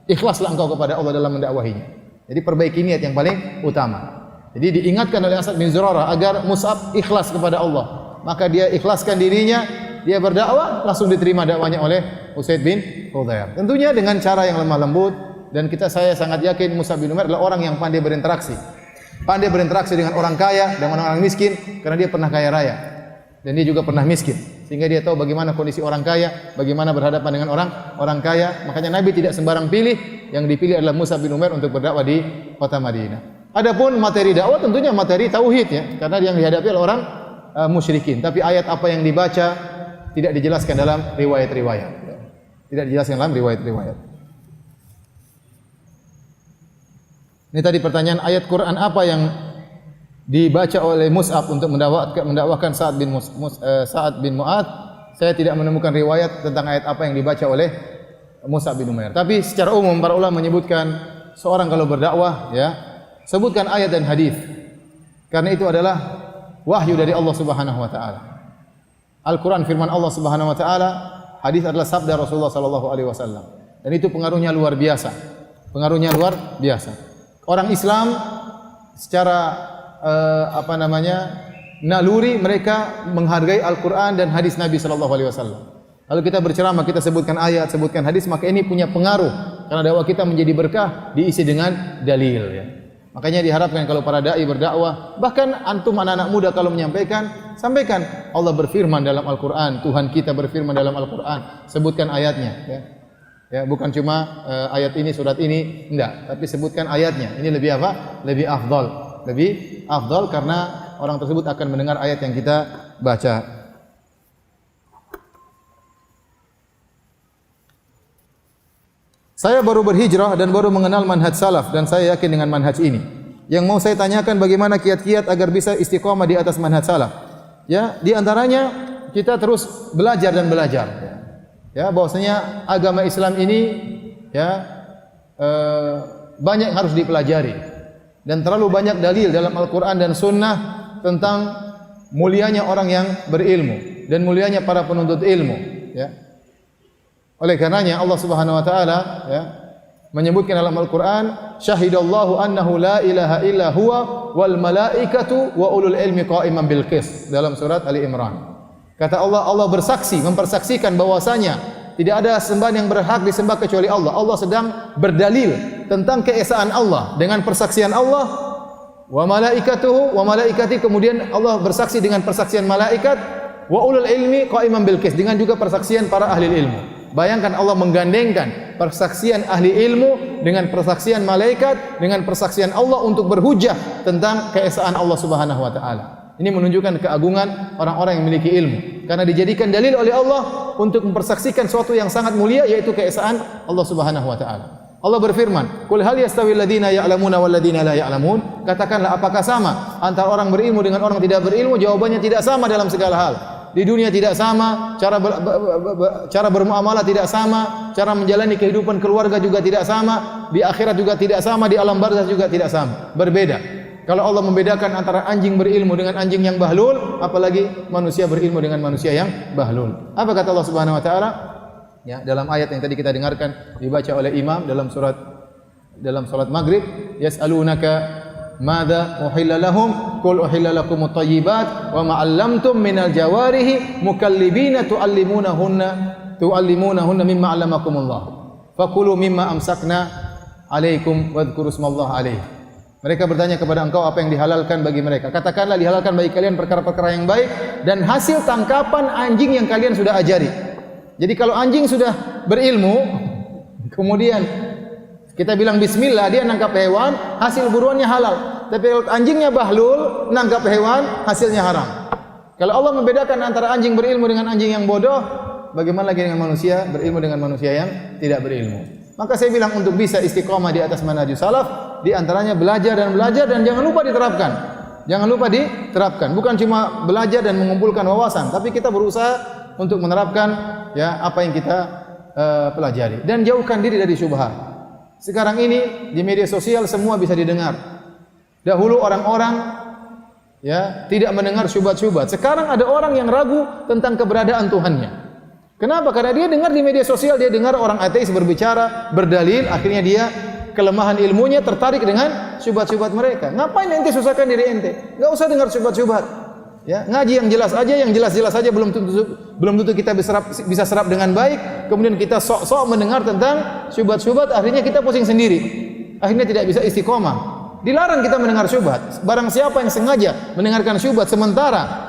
Ikhlaslah engkau kepada Allah dalam mendakwahinya. Jadi perbaiki niat yang paling utama. Jadi diingatkan oleh As'ad bin Zurarah agar Mus'ab ikhlas kepada Allah. Maka dia ikhlaskan dirinya, dia berdakwah, langsung diterima dakwanya oleh Usaid bin Hudzair. Tentunya dengan cara yang lemah lembut dan saya sangat yakin Mus'ab bin Umair adalah orang yang pandai berinteraksi. Pandai berinteraksi dengan orang kaya, dengan orang miskin karena dia pernah kaya raya. Dan dia juga pernah miskin. Sehingga dia tahu bagaimana kondisi orang kaya, bagaimana berhadapan dengan orang kaya. Makanya Nabi tidak sembarang pilih, yang dipilih adalah Mus'ab bin Umair untuk berdakwah di kota Madinah. Adapun materi dakwah tentunya materi tauhid ya, karena yang dihadapi adalah orang musyrikin. Tapi ayat apa yang dibaca tidak dijelaskan dalam riwayat-riwayat. Tidak dijelaskan dalam riwayat-riwayat. Ini tadi pertanyaan, ayat Quran apa yang dibaca oleh Mus'ab untuk mendakwahkan Sa'ad bin Mu'adz? Saya tidak menemukan riwayat tentang ayat apa yang dibaca oleh Mus'ab bin Umair. Tapi secara umum para ulama menyebutkan seorang kalau berdakwah ya, sebutkan ayat dan hadis. Karena itu adalah wahyu dari Allah Subhanahu wa taala. Al-Quran firman Allah Subhanahu Wa Taala, hadis adalah sabda Rasulullah Sallallahu Alaihi Wasallam. Dan itu pengaruhnya luar biasa. Pengaruhnya luar biasa. Orang Islam secara naluri mereka menghargai Al-Quran dan hadis Nabi Sallallahu Alaihi Wasallam. Kalau kita berceramah, kita sebutkan ayat, sebutkan hadis, maka ini punya pengaruh karena dakwah kita menjadi berkah diisi dengan dalil. Ya. Makanya diharapkan kalau para dai berdakwah, bahkan antum anak-anak muda kalau menyampaikan, sampaikan Allah berfirman dalam Al-Quran, Tuhan kita berfirman dalam Al-Quran, sebutkan ayatnya. Ya. Ya, bukan cuma ayat ini, surat ini, enggak, tapi sebutkan ayatnya. Ini lebih apa? Lebih afdal. Lebih afdal karena orang tersebut akan mendengar ayat yang kita baca. Saya baru berhijrah dan baru mengenal manhaj salaf dan saya yakin dengan manhaj ini. Yang mau saya tanyakan bagaimana kiat-kiat agar bisa istiqomah di atas manhaj salaf. Ya, di antaranya kita terus belajar dan belajar. Ya, bahwasanya agama Islam ini ya banyak harus dipelajari dan terlalu banyak dalil dalam Al-Quran dan Sunnah tentang mulianya orang yang berilmu dan mulianya para penuntut ilmu. Ya. Oleh karenanya Allah Subhanahu Wa Taala ya, menyebutkan dalam Al-Quran, syahidallahu annahu la ilaha illa huwa wal malaikatu wa ulul ilmi qa'iman bil qist, dalam surat Ali Imran. Kata Allah, Allah bersaksi, mempersaksikan bahwasanya tidak ada sembahan yang berhak disembah kecuali Allah. Allah sedang berdalil tentang keesaan Allah dengan persaksian Allah. Wa malaikatuhu wa malaikati, kemudian Allah bersaksi dengan persaksian malaikat. Wa ulul ilmi qa'iman bil qist, dengan juga persaksian para ahli ilmu. Bayangkan Allah menggandengkan persaksian ahli ilmu dengan persaksian malaikat dengan persaksian Allah untuk berhujjah tentang keesaan Allah Subhanahu Wa Taala. Ini menunjukkan keagungan orang-orang yang memiliki ilmu karena dijadikan dalil oleh Allah untuk mempersaksikan sesuatu yang sangat mulia, yaitu keesaan Allah Subhanahu Wa Taala. Allah berfirman, "Qul hal yastawi alladziina ya'lamuna wal ladziina la ya'lamun?" Katakanlah, apakah sama antara orang berilmu dengan orang tidak berilmu? Jawabannya tidak sama dalam segala hal. Di dunia tidak sama, cara bermuamalah tidak sama, cara menjalani kehidupan keluarga juga tidak sama, di akhirat juga tidak sama, di alam barzakh juga tidak sama, berbeda. Kalau Allah membedakan antara anjing berilmu dengan anjing yang bahlul, apalagi manusia berilmu dengan manusia yang bahlul. Apa kata Allah Subhanahu Wa Taala? Ya, dalam ayat yang tadi kita dengarkan dibaca oleh imam dalam salat Maghrib, yas'alunaka madza uhilla lahum qul uhilla lakumut thayyibat wa ma 'allamtum minal jawarihi mukallibina tu'allimunahunna mimma 'allamakumullah fakulu mimma amsakna 'alaikum wadhkuru ismallahi 'alaihi. Mereka bertanya kepada engkau apa yang dihalalkan bagi mereka. Katakanlah, dihalalkan bagi kalian perkara-perkara yang baik dan hasil tangkapan anjing yang kalian sudah ajari. Jadi kalau anjing sudah berilmu, kemudian kita bilang bismillah, dia nangkap hewan, hasil buruannya halal. Tapi kalau anjingnya bahlul, nangkap hewan, hasilnya haram. Kalau Allah membedakan antara anjing berilmu dengan anjing yang bodoh, bagaimana lagi dengan manusia berilmu dengan manusia yang tidak berilmu? Maka saya bilang untuk bisa istiqomah di atas manhajus salaf, di antaranya belajar dan jangan lupa diterapkan. Jangan lupa diterapkan. Bukan cuma belajar dan mengumpulkan wawasan, tapi kita berusaha untuk menerapkan ya apa yang kita pelajari dan jauhkan diri dari syubhat. Sekarang ini di media sosial semua bisa didengar. Dahulu orang-orang ya tidak mendengar syubhat-syubhat. Sekarang ada orang yang ragu tentang keberadaan Tuhannya. Kenapa? Karena dia dengar di media sosial, dia dengar orang ateis berbicara, berdalil, akhirnya dia kelemahan ilmunya tertarik dengan syubhat-syubhat mereka. Ngapain ente susahkan diri ente? Enggak usah dengar syubhat-syubhat. Ya, ngaji yang jelas aja, yang jelas-jelas aja belum tentu kita bisa serap dengan baik. Kemudian kita sok-sok mendengar tentang syubhat-syubhat, akhirnya kita pusing sendiri. Akhirnya tidak bisa istiqomah. Dilarang kita mendengar syubhat. Barang siapa yang sengaja mendengarkan syubhat sementara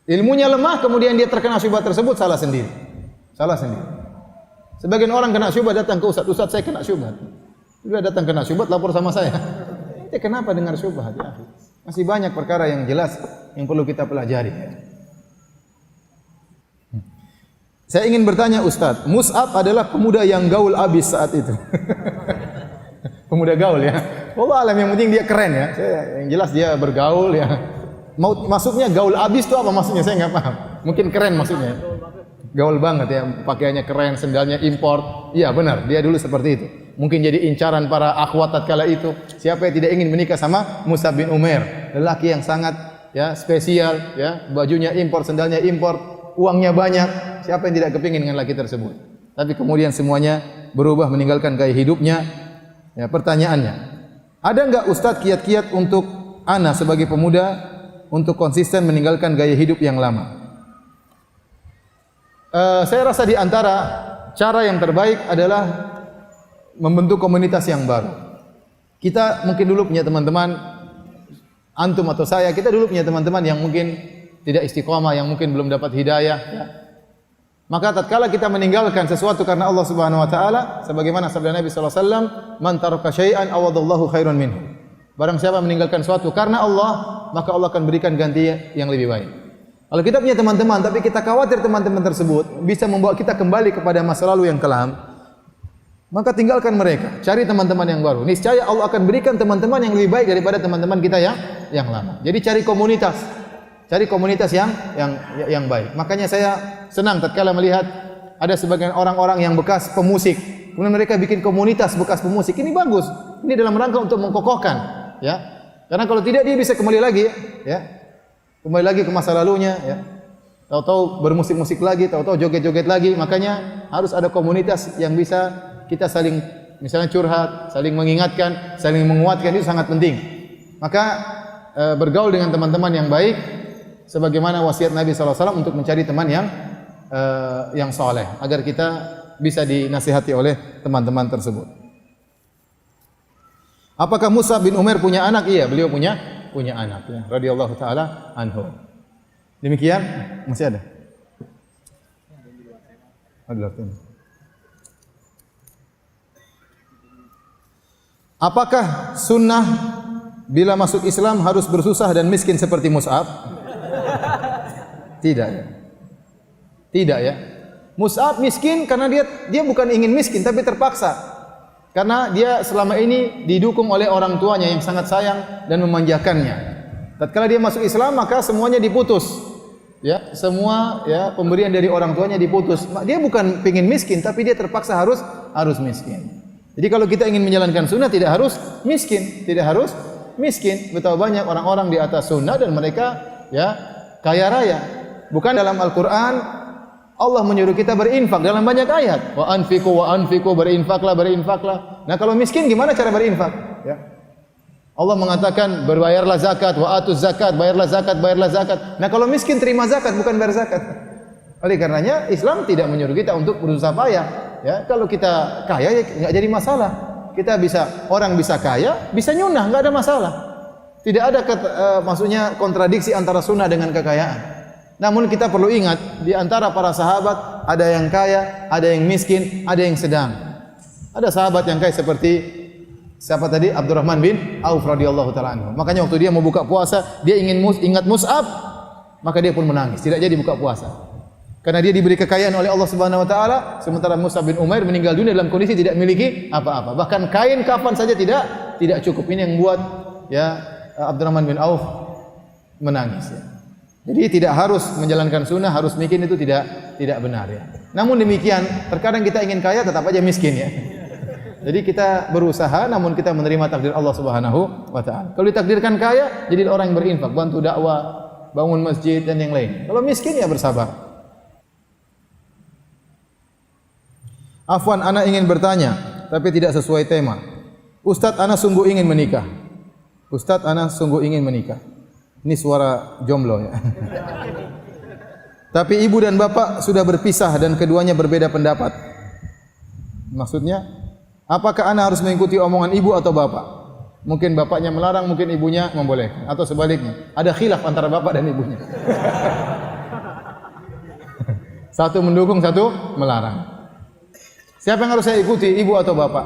ilmunya lemah, kemudian dia terkena syubhat tersebut, salah sendiri. Salah sendiri. Sebagian orang kena syubhat datang ke Ustaz, saya kena syubhat. Dia datang kena syubhat, lapor sama saya. Ente kenapa dengar syubhat? Ya, masih banyak perkara yang jelas yang perlu kita pelajari. Saya ingin bertanya Ustaz, Mus'ab adalah pemuda yang gaul abis saat itu. Pemuda gaul ya. Allah alam, yang penting dia keren ya. Yang jelas dia bergaul ya. Maksudnya gaul abis itu apa maksudnya? Saya nggak paham. Mungkin keren maksudnya. Gaul banget ya, pakaiannya keren, sendalnya import. Iya benar, dia dulu seperti itu. Mungkin jadi incaran para akhwat tatkala itu. Siapa yang tidak ingin menikah sama Mus'ab bin Umair, lelaki yang sangat ya, spesial, ya, bajunya impor, sendalnya impor, uangnya banyak. Siapa yang tidak kepingin dengan laki tersebut? Tapi kemudian semuanya berubah meninggalkan gaya hidupnya. Ya, pertanyaannya, ada enggak ustaz kiat-kiat untuk ana sebagai pemuda untuk konsisten meninggalkan gaya hidup yang lama? Saya rasa di antara cara yang terbaik adalah membentuk komunitas yang baru. Kita mungkin dulu punya teman-teman, antum atau saya, kita dulu punya teman-teman yang mungkin tidak istiqomah, yang mungkin belum dapat hidayah. Ya. Maka tatkala kita meninggalkan sesuatu karena Allah Subhanahu Wa Taala, sebagaimana sabda Nabi Sallallahu Alaihi Wasallam, "Man taraka syai'an awadallahu khairan minhu." Barang siapa meninggalkan sesuatu karena Allah, maka Allah akan berikan ganti yang lebih baik. Kalau kita punya teman-teman, tapi kita khawatir teman-teman tersebut bisa membawa kita kembali kepada masa lalu yang kelam, maka tinggalkan mereka, cari teman-teman yang baru. Niscaya Allah akan berikan teman-teman yang lebih baik daripada teman-teman kita yang lama. Jadi cari komunitas yang baik. Makanya saya senang tatkala melihat ada sebagian orang-orang yang bekas pemusik, kemudian mereka bikin komunitas bekas pemusik. Ini bagus. Ini dalam rangka untuk mengkokohkan, ya. Karena kalau tidak dia bisa kembali lagi, ya. Kembali lagi ke masa lalunya, ya. Tahu-tahu bermusik-musik lagi, tahu-tahu joget-joget lagi. Makanya harus ada komunitas yang bisa kita saling misalnya curhat, saling mengingatkan, saling menguatkan, itu sangat penting. Maka bergaul dengan teman-teman yang baik sebagaimana wasiat Nabi sallallahu alaihi wasallam untuk mencari teman yang saleh agar kita bisa dinasihati oleh teman-teman tersebut. Apakah Mus'ab bin Umair punya anak? Iya, beliau punya anak ya, radhiyallahu taala anhu. Demikian, masih ada. Apakah sunnah bila masuk Islam harus bersusah dan miskin seperti Mus'ab? Tidak ya. Tidak ya. Mus'ab miskin karena dia bukan ingin miskin tapi terpaksa. Karena dia selama ini didukung oleh orang tuanya yang sangat sayang dan memanjakannya. Tatkala dia masuk Islam maka semuanya diputus. Ya, semua ya pemberian dari orang tuanya diputus. Dia bukan ingin miskin tapi dia terpaksa harus miskin. Jadi kalau kita ingin menjalankan sunnah tidak harus miskin, Betapa banyak orang-orang di atas sunnah dan mereka ya kaya raya. Bukan dalam Al-Quran Allah menyuruh kita berinfak dalam banyak ayat. Wa anfiqu berinfaklah. Nah kalau miskin gimana cara berinfak? Ya. Allah mengatakan berbayarlah zakat, wa atuz zakat, bayarlah zakat. Nah kalau miskin terima zakat bukan bayar zakat. Oleh karenanya Islam tidak menyuruh kita untuk berusaha payah. Ya, kalau kita kaya ya enggak jadi masalah. Orang bisa kaya, bisa nyunah, enggak ada masalah. Tidak ada maksudnya kontradiksi antara sunnah dengan kekayaan. Namun kita perlu ingat, di antara para sahabat ada yang kaya, ada yang miskin, ada yang sedang. Ada sahabat yang kaya seperti siapa tadi? Abdurrahman bin Auf radhiyallahu taala anhu. Makanya waktu dia mau buka puasa, dia ingin ingat Mus'ab, maka dia pun menangis, tidak jadi buka puasa. Karena dia diberi kekayaan oleh Allah Subhanahu wa taala, sementara Mus'ab bin Umair meninggal dunia dalam kondisi tidak memiliki apa-apa. Bahkan kain kafan saja tidak cukup. Ini yang membuat ya Abdurrahman bin Auf menangis ya. Jadi tidak harus menjalankan sunnah, harus miskin itu tidak benar ya. Namun demikian, terkadang kita ingin kaya tetap aja miskin ya. Jadi kita berusaha namun kita menerima takdir Allah Subhanahu wa taala. Kalau ditakdirkan kaya, jadi orang yang berinfak, bantu dakwah, bangun masjid dan yang lain. Kalau miskin ya bersabar. Afwan, ana ingin bertanya, tapi tidak sesuai tema. Ustadz, ana sungguh ingin menikah. Ini suara jomblo ya. Tapi ibu dan bapak sudah berpisah dan keduanya berbeda pendapat. Maksudnya, apakah ana harus mengikuti omongan ibu atau bapak? Mungkin bapaknya melarang, mungkin ibunya membolehkan, atau sebaliknya. Ada khilaf antara bapak dan ibunya. Satu mendukung, satu melarang. Siapa yang harus saya ikuti, ibu atau bapak?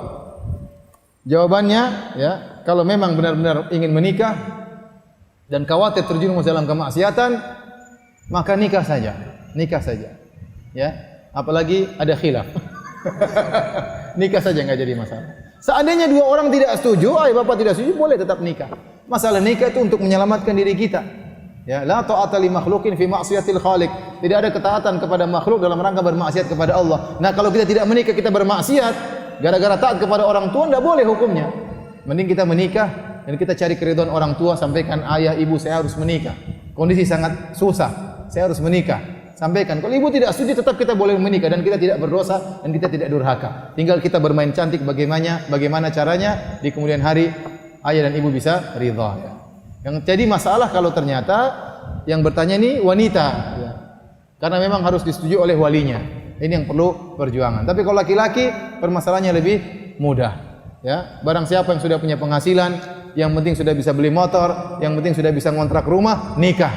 Jawabannya, ya, kalau memang benar-benar ingin menikah dan khawatir terjerumus dalam kemaksiatan, maka nikah saja. Ya, apalagi ada khilaf. Nikah saja enggak jadi masalah. Seandainya dua orang tidak setuju, ayah bapak tidak setuju, boleh tetap nikah. Masalah nikah itu untuk menyelamatkan diri kita. Ya, la ta'ata li makhluqin fi ma'siyatil khaliq. Tidak ada ketaatan kepada makhluk dalam rangka bermaksiat kepada Allah. Nah, kalau kita tidak menikah kita bermaksiat gara-gara taat kepada orang tua, enggak boleh hukumnya. Mending kita menikah dan kita cari keridhaan orang tua, sampaikan ayah ibu saya harus menikah. kondisi sangat susah, saya harus menikah. Sampaikan. Kalau ibu tidak setuju, tetap kita boleh menikah dan kita tidak berdosa dan kita tidak durhaka. Tinggal kita bermain cantik bagaimana caranya di kemudian hari ayah dan ibu bisa ridha. Ya. Yang jadi masalah kalau ternyata yang bertanya ini wanita, ya. Karena memang harus disetujui oleh walinya. Ini yang perlu perjuangan. Tapi kalau laki-laki permasalahannya lebih mudah. Ya, barang siapa yang sudah punya penghasilan, yang penting sudah bisa beli motor, yang penting sudah bisa ngontrak rumah, nikah.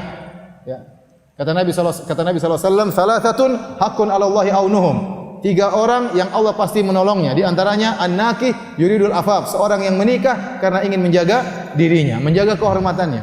Ya. Kata Nabi SAW, salasatun hakun 'ala Allahi aunuhum. 3 orang yang Allah pasti menolongnya. Di antaranya an-nakih yuridul afaf, seorang yang menikah karena ingin menjaga dirinya, menjaga kehormatannya.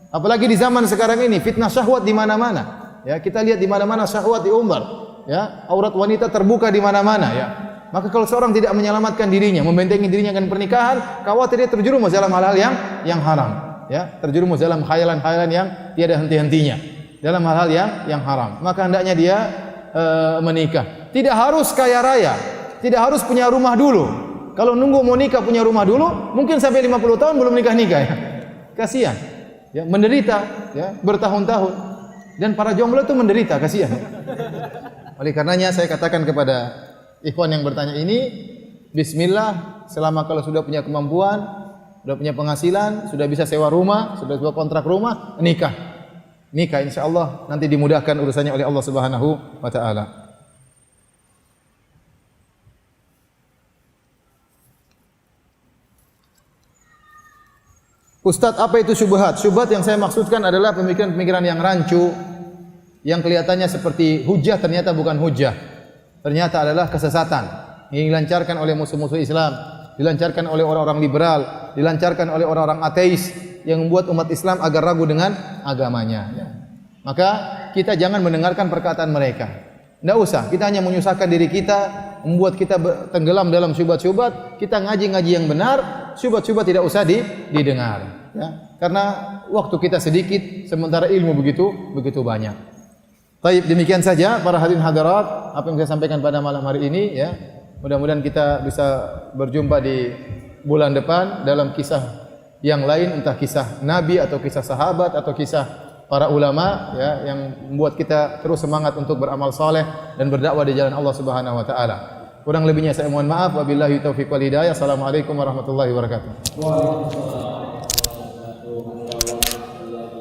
Apalagi di zaman sekarang ini fitnah syahwat di mana-mana. Ya, kita lihat di mana-mana syahwat diumbar. Ya, aurat wanita terbuka di mana-mana, ya. Maka kalau seorang tidak menyelamatkan dirinya, membentengi dirinya dengan pernikahan, khawatir dia terjerumus dalam hal-hal yang haram, ya, terjerumus dalam khayalan-khayalan yang tiada henti-hentinya, dalam hal-hal yang haram. Maka hendaknya dia menikah. Tidak harus kaya raya, tidak harus punya rumah dulu. Kalau nunggu mau nikah punya rumah dulu, mungkin sampai 50 tahun belum nikah-nikah, ya. Kasihan, ya, menderita, ya, bertahun-tahun. Dan para jomblo itu menderita, kasihan. Oleh karenanya saya katakan kepada ikhwan yang bertanya ini, bismillah, selama kalau sudah punya kemampuan, sudah punya penghasilan, sudah bisa sewa rumah, sudah bisa kontrak rumah, nikah. Nikah insyaallah nanti dimudahkan urusannya oleh Allah Subhanahu wa taala. Ustadz, apa itu syubhat? Syubhat yang saya maksudkan adalah pemikiran-pemikiran yang rancu, yang kelihatannya seperti hujah, ternyata bukan hujah. Ternyata adalah kesesatan yang dilancarkan oleh musuh-musuh Islam, dilancarkan oleh orang-orang liberal, dilancarkan oleh orang-orang ateis yang membuat umat Islam agar ragu dengan agamanya. Maka kita jangan mendengarkan perkataan mereka. Tidak usah, kita hanya menyusahkan diri kita, membuat kita tenggelam dalam syubhat-syubhat. Kita ngaji-ngaji yang benar, syubhat-syubhat tidak usah didengar. Ya, karena waktu kita sedikit, sementara ilmu begitu banyak. Baik, demikian saja para hadirin hadirat apa yang saya sampaikan pada malam hari ini, ya. Mudah-mudahan kita bisa berjumpa di bulan depan dalam kisah yang lain, entah kisah nabi atau kisah sahabat atau kisah para ulama, ya, yang membuat kita terus semangat untuk beramal saleh dan berdakwah di jalan Allah Subhanahu wa taala. Kurang lebihnya saya mohon maaf. Wabillahi taufiq wal hidayah. Assalamualaikum warahmatullahi wabarakatuh. Waalaikumsalam.